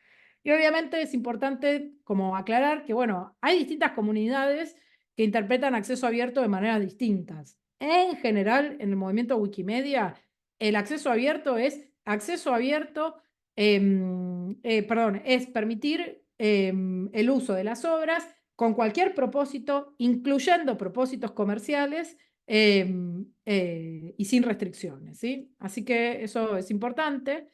Y obviamente es importante como aclarar que, bueno, hay distintas comunidades que interpretan acceso abierto de maneras distintas. En general, en el movimiento Wikimedia, el acceso abierto es acceso abierto, es permitir el uso de las obras con cualquier propósito, incluyendo propósitos comerciales y sin restricciones, ¿sí? Así que eso es importante.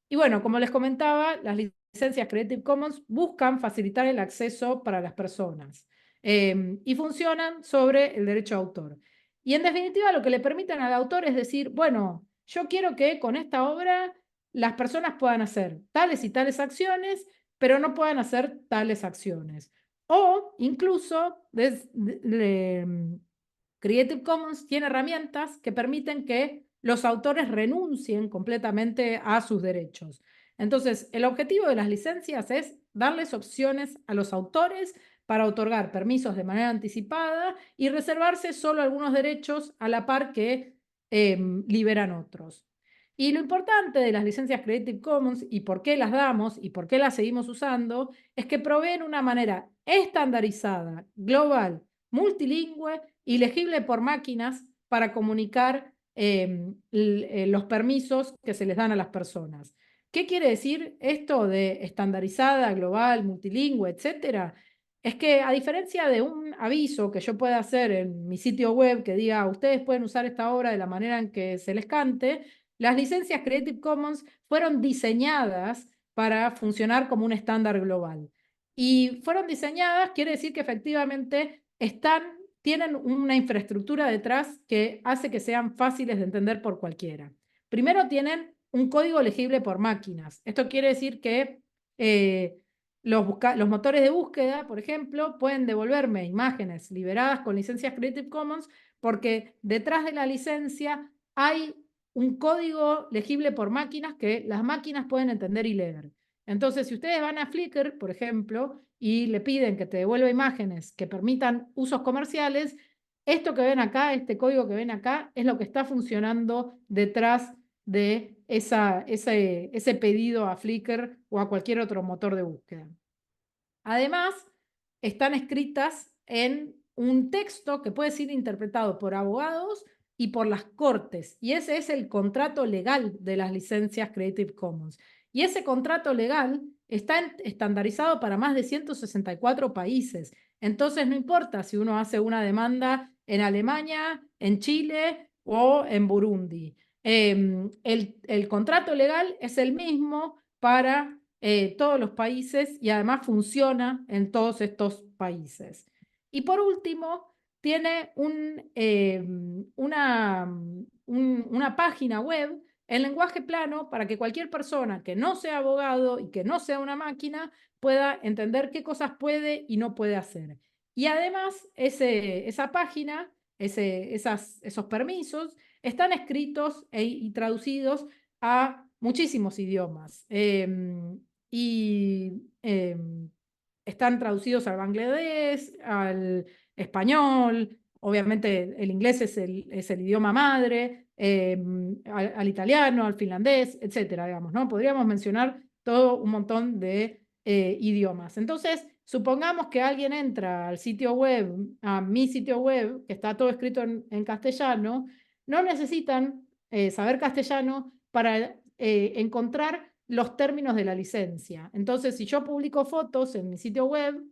Y bueno, como les comentaba, las licencias Creative Commons buscan facilitar el acceso para las personas y funcionan sobre el derecho de autor. Y en definitiva, lo que le permiten al autor es decir, bueno, yo quiero que con esta obra las personas puedan hacer tales y tales acciones, pero no puedan hacer tales acciones. O incluso Creative Commons tiene herramientas que permiten que los autores renuncien completamente a sus derechos. Entonces, el objetivo de las licencias es darles opciones a los autores para otorgar permisos de manera anticipada y reservarse solo algunos derechos a la par que liberan otros. Y lo importante de las licencias Creative Commons y por qué las damos y por qué las seguimos usando es que proveen una manera estandarizada, global, multilingüe y legible por máquinas para comunicar los permisos que se les dan a las personas. ¿Qué quiere decir esto de estandarizada, global, multilingüe, etcétera? Es que a diferencia de un aviso que yo pueda hacer en mi sitio web que diga ustedes pueden usar esta obra de la manera en que se les cante, las licencias Creative Commons fueron diseñadas para funcionar como un estándar global. Y fueron diseñadas, quiere decir que efectivamente tienen una infraestructura detrás que hace que sean fáciles de entender por cualquiera. Primero tienen un código legible por máquinas. Esto quiere decir que los motores de búsqueda, por ejemplo, pueden devolverme imágenes liberadas con licencias Creative Commons porque detrás de la licencia hay un código legible por máquinas que las máquinas pueden entender y leer. Entonces, si ustedes van a Flickr, por ejemplo, y le piden que te devuelva imágenes que permitan usos comerciales, esto que ven acá, este código que ven acá, es lo que está funcionando detrás de ese pedido a Flickr o a cualquier otro motor de búsqueda. Además, están escritas en un texto que puede ser interpretado por abogados y por las cortes. Y ese es el contrato legal de las licencias Creative Commons. Y ese contrato legal está estandarizado para más de 164 países. Entonces, no importa si uno hace una demanda en Alemania, en Chile o en Burundi. El contrato legal es el mismo para todos los países y además funciona en todos estos países. Y por último, tiene una página web en lenguaje plano para que cualquier persona que no sea abogado y que no sea una máquina pueda entender qué cosas puede y no puede hacer. Y además, esa página, esos permisos, están escritos y traducidos a muchísimos idiomas. Y están traducidos al bangladés, al español, obviamente el inglés es el idioma madre, al italiano, al finlandés, etcétera, digamos, ¿no? Podríamos mencionar todo un montón de idiomas. Entonces, supongamos que alguien entra al sitio web, a mi sitio web, que está todo escrito en castellano, no necesitan saber castellano para encontrar los términos de la licencia. Entonces, si yo publico fotos en mi sitio web,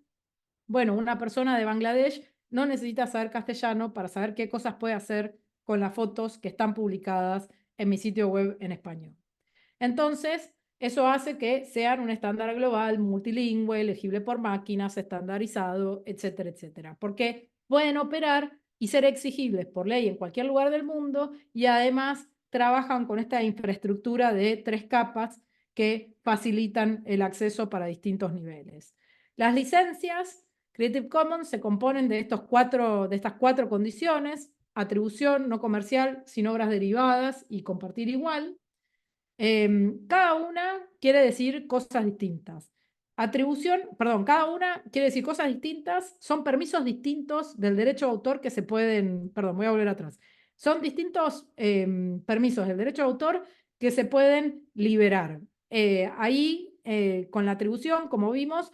bueno, una persona de Bangladesh no necesita saber castellano para saber qué cosas puede hacer con las fotos que están publicadas en mi sitio web en español. Entonces, eso hace que sean un estándar global, multilingüe, legible por máquinas, estandarizado, etcétera, etcétera. Porque pueden operar y ser exigibles por ley en cualquier lugar del mundo y además trabajan con esta infraestructura de 3 capas que facilitan el acceso para distintos niveles. Las licencias Creative Commons se componen de estas 4 condiciones: atribución, no comercial, sin obras derivadas y compartir igual. Cada una quiere decir cosas distintas. Cada una quiere decir cosas distintas, son permisos distintos del derecho de autor que se pueden, voy a volver atrás. Son distintos permisos del derecho de autor que se pueden liberar. Ahí, con la atribución, como vimos,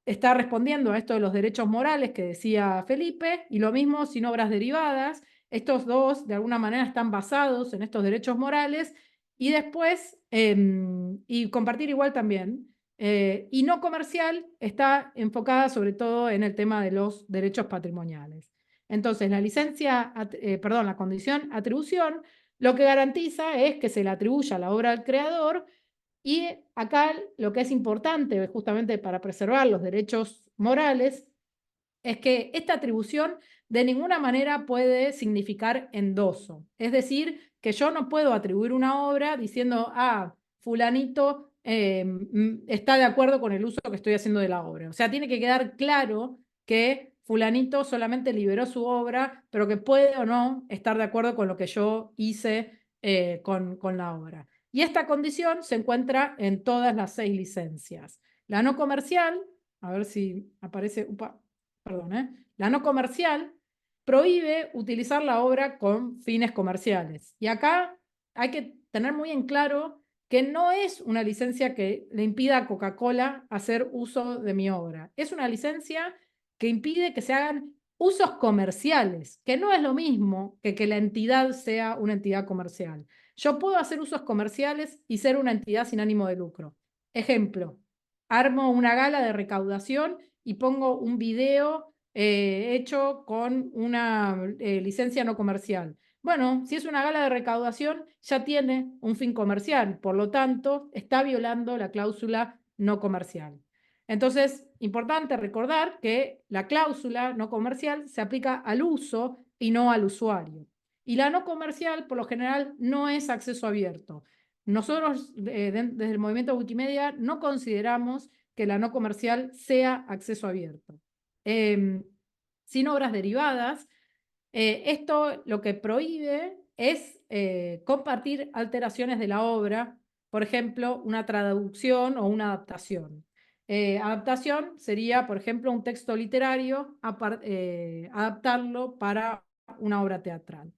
está respondiendo a esto de los derechos morales que decía Felipe, y lo mismo sin obras derivadas. Estos dos, de alguna manera, están basados en estos derechos morales. Y después, y compartir igual también. Y no comercial está enfocada sobre todo en el tema de los derechos patrimoniales. Entonces, la condición atribución, lo que garantiza es que se le atribuya la obra al creador. Y acá lo que es importante, justamente para preservar los derechos morales, es que esta atribución de ninguna manera puede significar endoso. Es decir, que yo no puedo atribuir una obra diciendo, fulanito está de acuerdo con el uso que estoy haciendo de la obra. O sea, tiene que quedar claro que fulanito solamente liberó su obra, pero que puede o no estar de acuerdo con lo que yo hice con la obra. Y esta condición se encuentra en todas las 6 licencias. La no comercial, a ver si aparece, la no comercial prohíbe utilizar la obra con fines comerciales. Y acá hay que tener muy en claro que no es una licencia que le impida a Coca-Cola hacer uso de mi obra. Es una licencia que impide que se hagan usos comerciales, que no es lo mismo que la entidad sea una entidad comercial. Yo puedo hacer usos comerciales y ser una entidad sin ánimo de lucro. Ejemplo, armo una gala de recaudación y pongo un video hecho con una licencia no comercial. Bueno, si es una gala de recaudación, ya tiene un fin comercial, por lo tanto, está violando la cláusula no comercial. Entonces, importante recordar que la cláusula no comercial se aplica al uso y no al usuario. Y la no comercial, por lo general, no es acceso abierto. Nosotros, desde el movimiento Wikimedia, no consideramos que la no comercial sea acceso abierto. Sin obras derivadas, esto lo que prohíbe es compartir alteraciones de la obra, por ejemplo, una traducción o una adaptación. Adaptación sería, por ejemplo, un texto literario, adaptarlo para una obra teatral.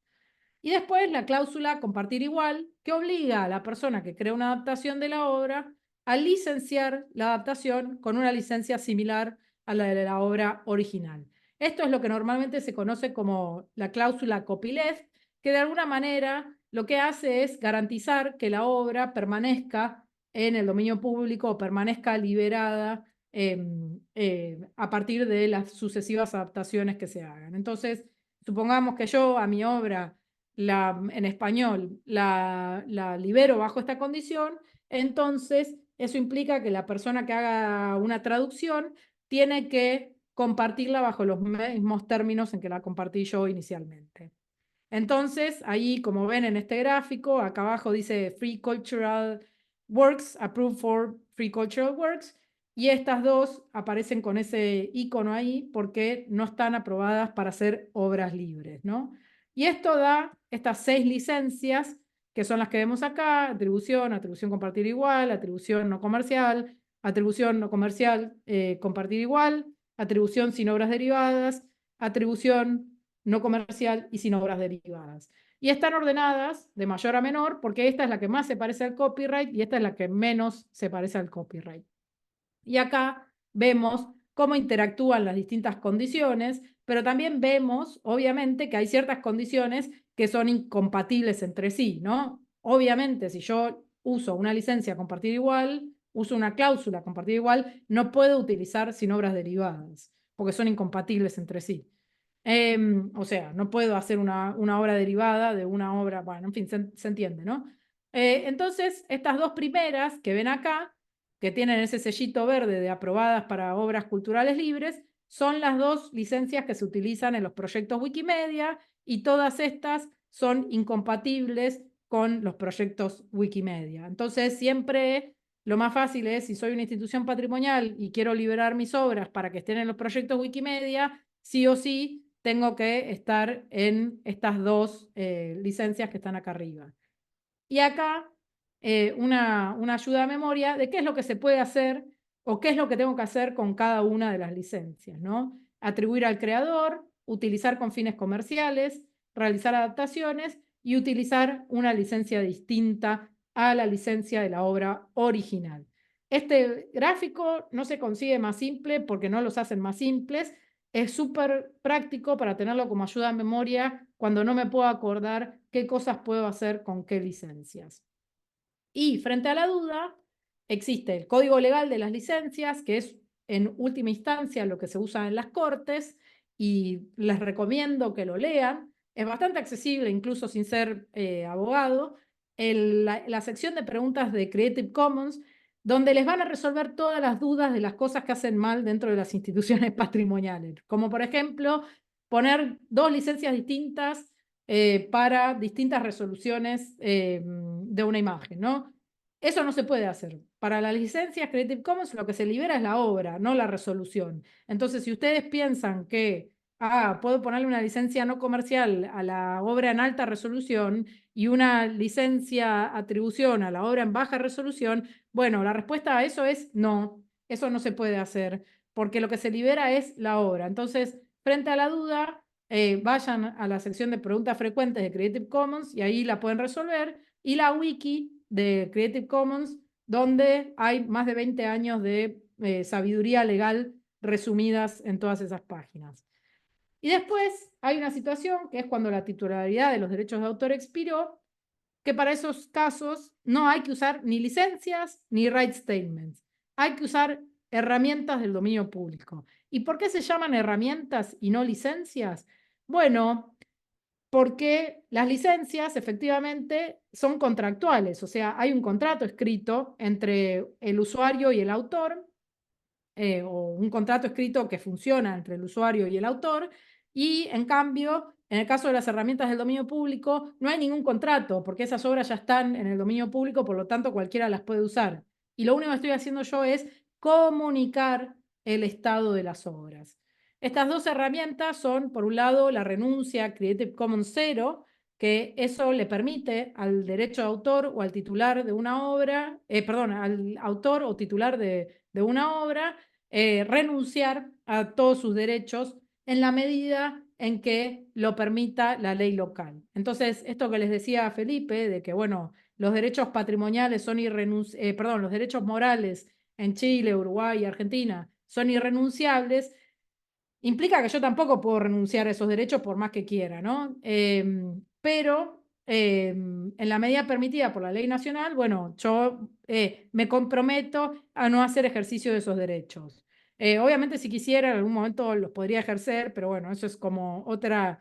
Y después la cláusula compartir igual, que obliga a la persona que crea una adaptación de la obra a licenciar la adaptación con una licencia similar a la de la obra original. Esto es lo que normalmente se conoce como la cláusula copyleft, que de alguna manera lo que hace es garantizar que la obra permanezca en el dominio público o permanezca liberada a partir de las sucesivas adaptaciones que se hagan. Entonces, supongamos que yo a mi obra en español la libero bajo esta condición, entonces eso implica que la persona que haga una traducción tiene que compartirla bajo los mismos términos en que la compartí yo inicialmente. Entonces, ahí, como ven en este gráfico, acá abajo dice Free Cultural Works, Approved for Free Cultural Works, y estas dos aparecen con ese icono ahí porque no están aprobadas para ser obras libres, ¿no? Y esto da estas 6 licencias que son las que vemos acá: atribución, atribución compartir igual, atribución no comercial, atribución no comercial compartir igual, atribución sin obras derivadas, atribución no comercial y sin obras derivadas. Y están ordenadas de mayor a menor porque esta es la que más se parece al copyright y esta es la que menos se parece al copyright. Y acá vemos cómo interactúan las distintas condiciones, pero también vemos, obviamente, que hay ciertas condiciones que son incompatibles entre sí, ¿no? Obviamente, si yo uso una licencia compartir igual, uso una cláusula compartir igual, no puedo utilizar sin obras derivadas, porque son incompatibles entre sí. O sea, no puedo hacer una obra derivada de una obra, bueno, en fin, se entiende, ¿no? Entonces, estas dos primeras que ven acá, que tienen ese sellito verde de aprobadas para obras culturales libres, son las dos licencias que se utilizan en los proyectos Wikimedia, y todas estas son incompatibles con los proyectos Wikimedia. Entonces, siempre lo más fácil es, si soy una institución patrimonial y quiero liberar mis obras para que estén en los proyectos Wikimedia, sí o sí tengo que estar en estas dos licencias que están acá arriba. Y acá una ayuda a memoria de qué es lo que se puede hacer o qué es lo que tengo que hacer con cada una de las licencias, ¿no? Atribuir al creador, utilizar con fines comerciales, realizar adaptaciones y utilizar una licencia distinta a la licencia de la obra original. Este gráfico no se consigue más simple porque no los hacen más simples. Es súper práctico para tenerlo como ayuda a memoria cuando no me puedo acordar qué cosas puedo hacer con qué licencias. Y frente a la duda, existe el código legal de las licencias, que es en última instancia lo que se usa en las cortes, y les recomiendo que lo lean. Es bastante accesible, incluso sin ser abogado. La sección de preguntas de Creative Commons, donde les van a resolver todas las dudas de las cosas que hacen mal dentro de las instituciones patrimoniales, como por ejemplo poner dos licencias distintas para distintas resoluciones de una imagen, ¿no? Eso no se puede hacer. Para las licencias Creative Commons lo que se libera es la obra, no la resolución. Entonces, si ustedes piensan que puedo ponerle una licencia no comercial a la obra en alta resolución y una licencia atribución a la obra en baja resolución, bueno, la respuesta a eso es no, eso no se puede hacer, porque lo que se libera es la obra. Entonces, frente a la duda, vayan a la sección de preguntas frecuentes de Creative Commons y ahí la pueden resolver. Y la wiki de Creative Commons, donde hay más de 20 años de sabiduría legal resumidas en todas esas páginas. Y después hay una situación que es cuando la titularidad de los derechos de autor expiró, que para esos casos no hay que usar ni licencias ni right statements. Hay que usar herramientas del dominio público. ¿Y por qué se llaman herramientas y no licencias? Bueno, porque las licencias efectivamente son contractuales, o sea, hay un contrato escrito entre el usuario y el autor, o un contrato escrito que funciona entre el usuario y el autor, y en cambio, en el caso de las herramientas del dominio público, no hay ningún contrato, porque esas obras ya están en el dominio público, por lo tanto cualquiera las puede usar. Y lo único que estoy haciendo yo es comunicar el estado de las obras. Estas dos herramientas son, por un lado, la renuncia Creative Commons 0, que eso le permite al derecho de autor o al titular de una obra, perdón, al autor o titular de una obra, renunciar a todos sus derechos en la medida en que lo permita la ley local. Entonces, esto que les decía a Felipe, de que, bueno, los derechos patrimoniales son perdón, los derechos morales en Chile, Uruguay y Argentina son irrenunciables, implica que yo tampoco puedo renunciar a esos derechos por más que quiera, ¿no? Pero en la medida permitida por la ley nacional, bueno, yo me comprometo a no hacer ejercicio de esos derechos. Obviamente, si quisiera, en algún momento los podría ejercer, pero bueno, eso es como otra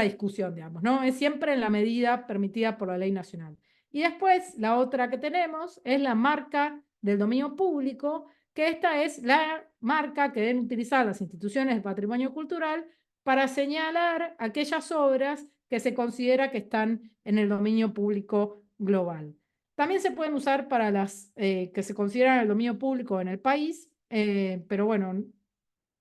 discusión, digamos, ¿no? Es siempre en la medida permitida por la ley nacional. Y después, la otra que tenemos es la marca del dominio público, que esta es la marca que deben utilizar las instituciones de patrimonio cultural para señalar aquellas obras que se considera que están en el dominio público global. También se pueden usar para las que se consideran el dominio público en el país, pero bueno,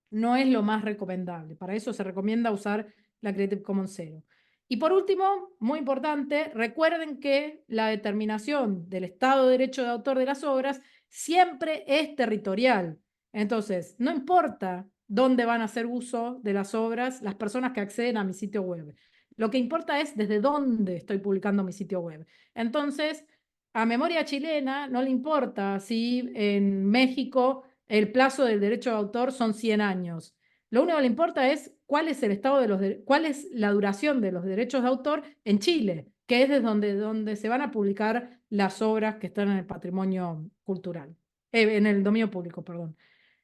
no es lo más recomendable. Para eso se recomienda usar la Creative Commons 0. Y por último, muy importante, recuerden que la determinación del Estado de Derecho de Autor de las obras siempre es territorial. Entonces, no importa dónde van a hacer uso de las obras las personas que acceden a mi sitio web. Lo que importa es desde dónde estoy publicando mi sitio web. Entonces, a Memoria Chilena no le importa si en México el plazo del derecho de autor son 100 años. Lo único que le importa es cuál es el estado de los cuál es la duración de los derechos de autor en Chile, que es desde donde se van a publicar las obras que están en el patrimonio cultural, en el dominio público, perdón.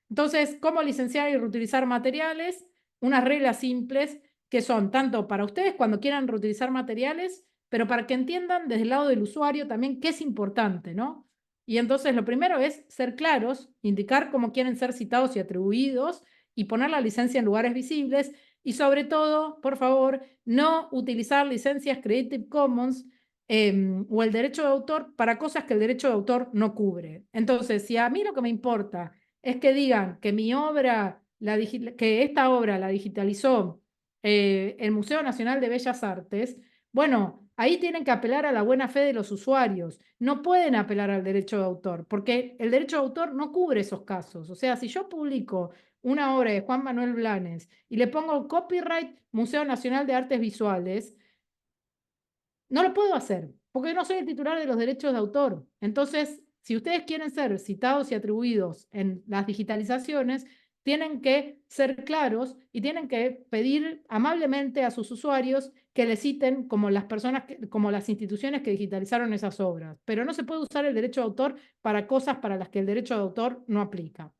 Entonces, ¿cómo licenciar y reutilizar materiales? Unas reglas simples que son tanto para ustedes cuando quieran reutilizar materiales, pero para que entiendan desde el lado del usuario también qué es importante, ¿no? Y entonces lo primero es ser claros, indicar cómo quieren ser citados y atribuidos y poner la licencia en lugares visibles y sobre todo, por favor, no utilizar licencias Creative Commons o el derecho de autor para cosas que el derecho de autor no cubre. Entonces, si a mí lo que me importa es que digan que mi obra, que esta obra la digitalizó el Museo Nacional de Bellas Artes, bueno, ahí tienen que apelar a la buena fe de los usuarios. No pueden apelar al derecho de autor, porque el derecho de autor no cubre esos casos. O sea, si yo publico una obra de Juan Manuel Blanes y le pongo copyright Museo Nacional de Artes Visuales, no lo puedo hacer, porque no soy el titular de los derechos de autor. Entonces, si ustedes quieren ser citados y atribuidos en las digitalizaciones, tienen que ser claros y tienen que pedir amablemente a sus usuarios que les citen como las personas, como las instituciones que digitalizaron esas obras. Pero no se puede usar el derecho de autor para cosas para las que el derecho de autor no aplica.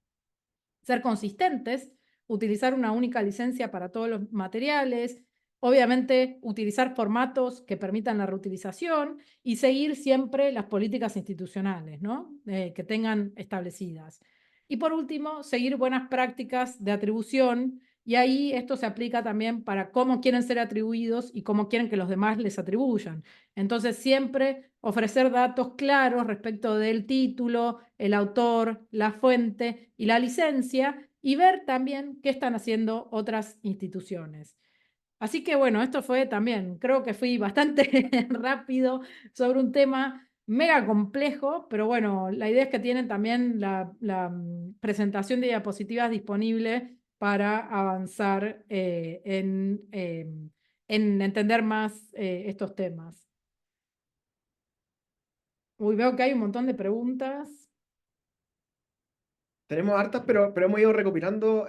Ser consistentes, utilizar una única licencia para todos los materiales, obviamente utilizar formatos que permitan la reutilización y seguir siempre las políticas institucionales, ¿no? Que tengan establecidas. Y por último, seguir buenas prácticas de atribución, y ahí esto se aplica también para cómo quieren ser atribuidos y cómo quieren que los demás les atribuyan. Entonces, siempre ofrecer datos claros respecto del título, el autor, la fuente y la licencia, y ver también qué están haciendo otras instituciones. Así que bueno, esto fue también, creo que fui bastante rápido sobre un tema mega complejo, pero bueno, la idea es que tienen también la presentación de diapositivas disponible para avanzar en entender más estos temas. Uy, veo que hay un montón de preguntas. Tenemos hartas, pero hemos ido recopilando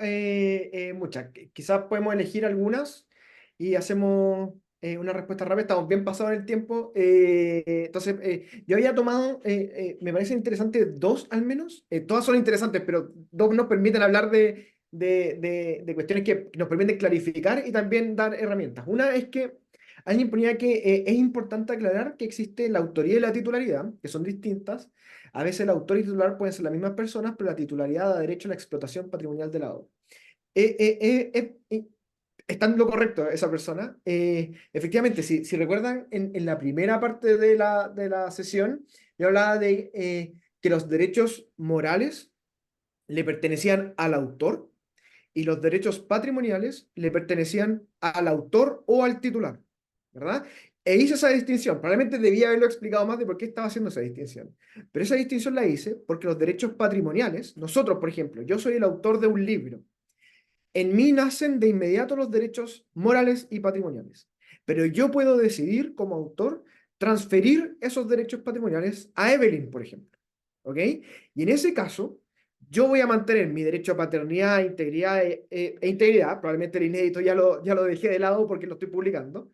muchas. Quizás podemos elegir algunas y hacemos una respuesta rápida. Estamos bien pasados en el tiempo. Entonces, yo había tomado, me parece interesante dos al menos. Todas son interesantes, pero dos nos permiten hablar de cuestiones que nos permiten clarificar y también dar herramientas. Una es que alguien ponía que es importante aclarar que existe la autoría y la titularidad, que son distintas. A veces el autor y titular pueden ser las mismas personas, pero la titularidad da derecho a la explotación patrimonial de la obra. Está en lo correcto esa persona. Efectivamente, si recuerdan, en la primera parte de la sesión, yo hablaba de que los derechos morales le pertenecían al autor y los derechos patrimoniales le pertenecían al autor o al titular, ¿verdad? E hice esa distinción. Probablemente debía haberlo explicado más de por qué estaba haciendo esa distinción. Pero esa distinción la hice porque los derechos patrimoniales, nosotros, por ejemplo, yo soy el autor de un libro. En mí nacen de inmediato los derechos morales y patrimoniales. Pero yo puedo decidir como autor transferir esos derechos patrimoniales a Evelyn, por ejemplo. ¿Ok? Y en ese caso, yo voy a mantener mi derecho a paternidad, integridad e integridad. Probablemente el inédito ya lo dejé de lado porque lo estoy publicando.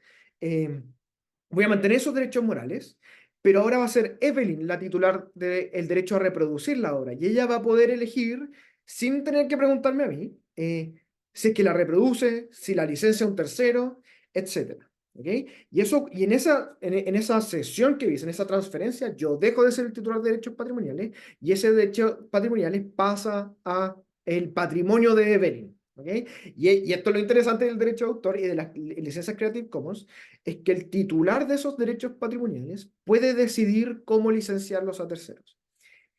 Voy a mantener esos derechos morales, pero ahora va a ser Evelyn la titular del derecho a reproducir la obra. Y ella va a poder elegir, sin tener que preguntarme a mí, si es que la reproduce, si la licencia a un tercero, etc. ¿Okay? Y en esa sesión que hice, en esa transferencia, yo dejo de ser el titular de derechos patrimoniales y ese derecho patrimoniales pasa a el patrimonio de Evelyn. ¿Okay? Y esto es lo interesante del derecho de autor y de las licencias Creative Commons, es que el titular de esos derechos patrimoniales puede decidir cómo licenciarlos a terceros.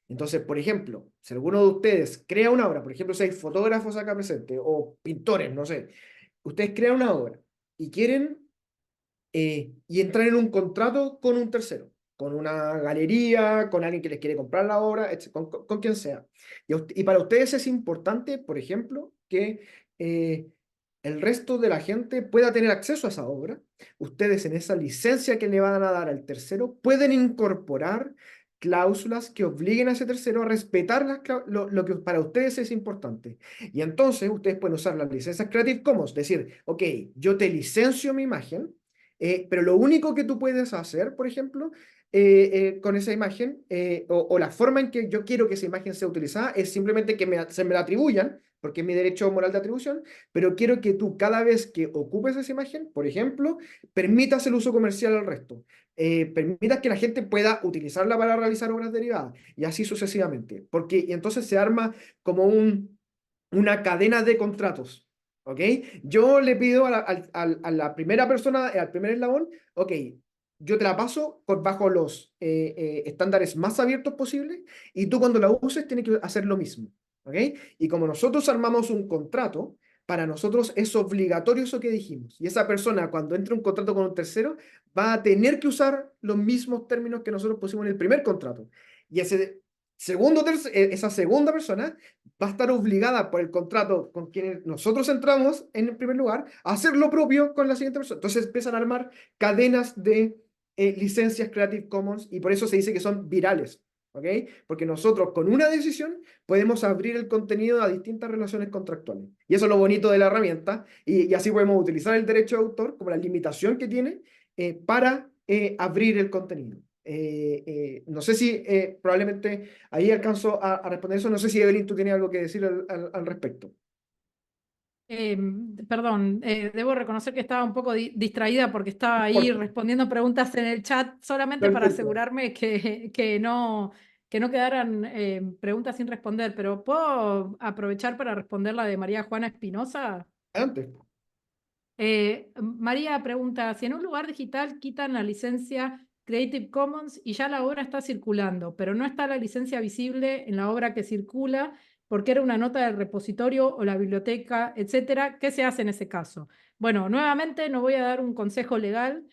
Entonces, por ejemplo, si alguno de ustedes crea una obra, por ejemplo, si hay fotógrafos acá presentes o pintores, no sé, ustedes crean una obra y quieren y entrar en un contrato con un tercero, con una galería, con alguien que les quiere comprar la obra, con quien sea. Y para ustedes es importante, por ejemplo, que el resto de la gente pueda tener acceso a esa obra. Ustedes en esa licencia que le van a dar al tercero pueden incorporar cláusulas que obliguen a ese tercero a respetar lo que para ustedes es importante. Y entonces ustedes pueden usar las licencias Creative Commons, decir, ok, yo te licencio mi imagen, pero lo único que tú puedes hacer, por ejemplo, con esa imagen, o la forma en que yo quiero que esa imagen sea utilizada, es simplemente que se me la atribuyan, porque es mi derecho moral de atribución, pero quiero que tú cada vez que ocupes esa imagen, por ejemplo, permitas el uso comercial al resto. Permitas que la gente pueda utilizarla para realizar obras derivadas, y así sucesivamente. Y entonces se arma como una cadena de contratos. ¿Ok? Yo le pido a la primera persona, al primer eslabón, ok, yo te la paso bajo los estándares más abiertos posibles, y tú cuando la uses tienes que hacer lo mismo. ¿Ok? Y como nosotros armamos un contrato, para nosotros es obligatorio eso que dijimos. Y esa persona, cuando entre un contrato con un tercero, va a tener que usar los mismos términos que nosotros pusimos en el primer contrato. Y esa segunda persona va a estar obligada por el contrato con quienes nosotros entramos en el primer lugar a hacer lo propio con la siguiente persona. Entonces empiezan a armar cadenas de licencias Creative Commons, y por eso se dice que son virales. ¿Ok? Porque nosotros con una decisión podemos abrir el contenido a distintas relaciones contractuales. Y eso es lo bonito de la herramienta, y así podemos utilizar el derecho de autor como la limitación que tiene para abrir el contenido. No sé si probablemente ahí alcanzo a responder eso. No sé si Evelyn, tú tienes algo que decir al respecto. Perdón, debo reconocer que estaba un poco distraída porque estaba ahí Por- respondiendo preguntas en el chat solamente para Perfecto. asegurarme que no quedaran preguntas sin responder, pero ¿puedo aprovechar para responder la de María Juana Espinosa? Adelante. María pregunta, si en un lugar digital quitan la licencia Creative Commons y ya la obra está circulando, pero no está la licencia visible en la obra que circula porque era una nota del repositorio o la biblioteca, etcétera, ¿qué se hace en ese caso? Bueno, nuevamente no voy a dar un consejo legal,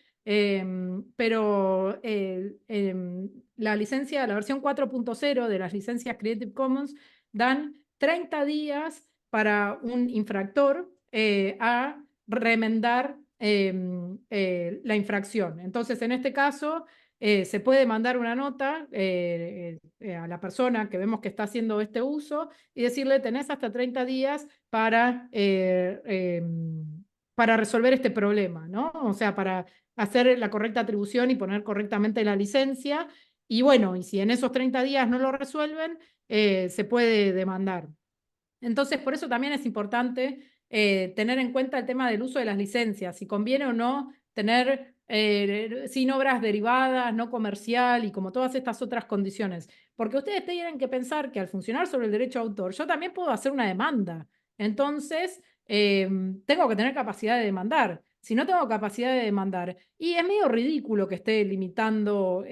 pero la licencia, la versión 4.0 de las licencias Creative Commons dan 30 días para un infractor a remendar la infracción. Entonces, en este caso, se puede mandar una nota a la persona que vemos que está haciendo este uso y decirle, tenés hasta 30 días para resolver este problema, ¿no? O sea, para hacer la correcta atribución y poner correctamente la licencia. Y bueno, y si en esos 30 días no lo resuelven, se puede demandar. Entonces, por eso también es importante tener en cuenta el tema del uso de las licencias, si conviene o no tener sin obras derivadas, no comercial y como todas estas otras condiciones. Porque ustedes tienen que pensar que al funcionar sobre el derecho de autor, yo también puedo hacer una demanda. Entonces, tengo que tener capacidad de demandar. Si no tengo capacidad de demandar, y es medio ridículo que esté limitando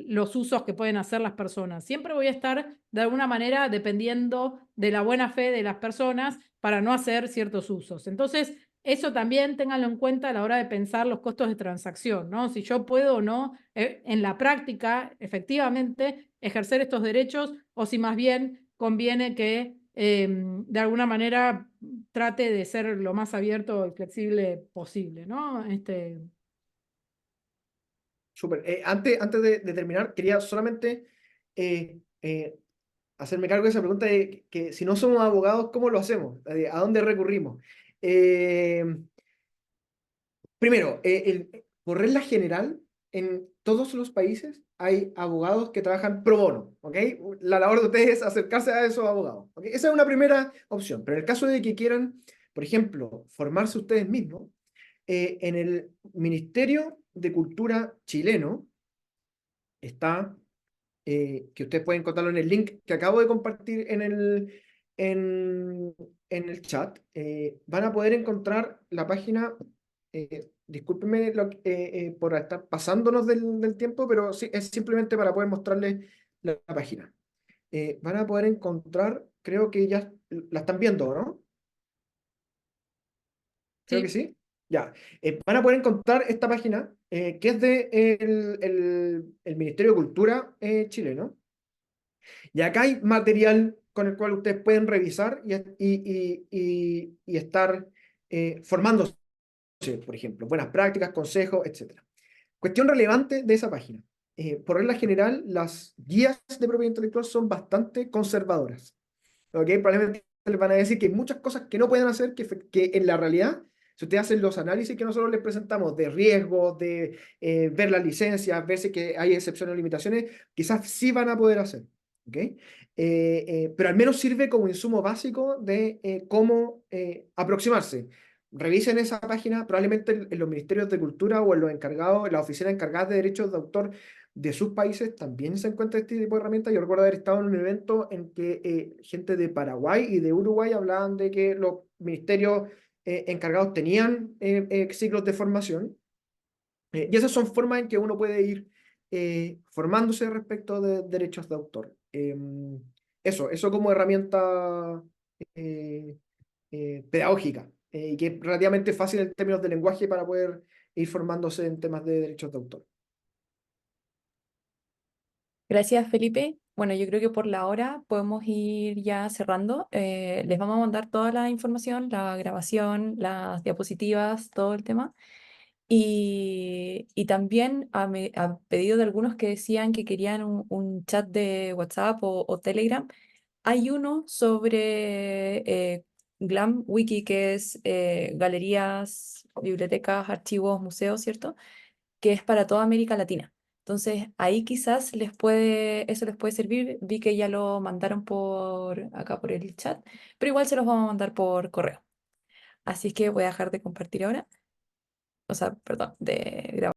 los usos que pueden hacer las personas. Siempre voy a estar de alguna manera dependiendo de la buena fe de las personas para no hacer ciertos usos. Entonces, eso también ténganlo en cuenta a la hora de pensar los costos de transacción, ¿no? Si yo puedo o no, en la práctica, efectivamente, ejercer estos derechos o si más bien conviene que de alguna manera trate de ser lo más abierto y flexible posible, ¿no? Súper. Antes de terminar, quería solamente eh, hacerme cargo de esa pregunta de que si no somos abogados, ¿cómo lo hacemos? ¿A dónde recurrimos? Eh, Primero, por regla general, en todos los países hay abogados que trabajan pro bono, ¿ok? La labor de ustedes es acercarse a esos abogados, ¿ok? Esa es una primera opción, pero en el caso de que quieran, por ejemplo, formarse ustedes mismos, en el Ministerio de Cultura chileno está, que ustedes pueden encontrarlo en el link que acabo de compartir en el chat, van a poder encontrar la página. Discúlpenme por estar pasándonos del tiempo, pero sí, es simplemente para poder mostrarles la página. Van a poder encontrar, creo que ya la están viendo, ¿no? Creo que Sí. sí. Ya, van a poder encontrar esta página que es de el Ministerio de Cultura chileno. Y acá hay material con el cual ustedes pueden revisar y estar formándose, por ejemplo, buenas prácticas, consejos, etc. Cuestión relevante de esa página. Por regla general, las guías de propiedad intelectual son bastante conservadoras. ¿Ok? Probablemente les van a decir que hay muchas cosas que no pueden hacer que en la realidad, si ustedes hacen los análisis que nosotros les presentamos de riesgos, de ver las licencias, ver si que hay excepciones o limitaciones, quizás sí van a poder hacer. ¿Ok? Pero al menos sirve como insumo básico de cómo aproximarse. Revisen esa página, probablemente en los ministerios de cultura o en los encargados, en las oficinas encargadas de derechos de autor de sus países también se encuentra este tipo de herramientas. Yo recuerdo haber estado en un evento en que gente de Paraguay y de Uruguay hablaban de que los ministerios encargados tenían ciclos de formación. Y esas son formas en que uno puede ir formándose respecto de derechos de autor. Eso como herramienta eh, pedagógica y que es relativamente fácil en términos de lenguaje para poder ir formándose en temas de derechos de autor. Gracias, Felipe. Bueno, yo creo que por la hora podemos ir ya cerrando. Les vamos a mandar toda la información, la grabación, las diapositivas, todo el tema. Y también a pedido de algunos que decían que querían un chat de WhatsApp o Telegram, hay uno sobre Glam Wiki, que es galerías, bibliotecas, archivos, museos, ¿cierto? Que es para toda América Latina. Entonces, ahí quizás eso les puede servir. Vi que ya lo mandaron por acá por el chat, pero igual se los vamos a mandar por correo. Así que voy a dejar de compartir ahora. O sea, perdón, de grabar.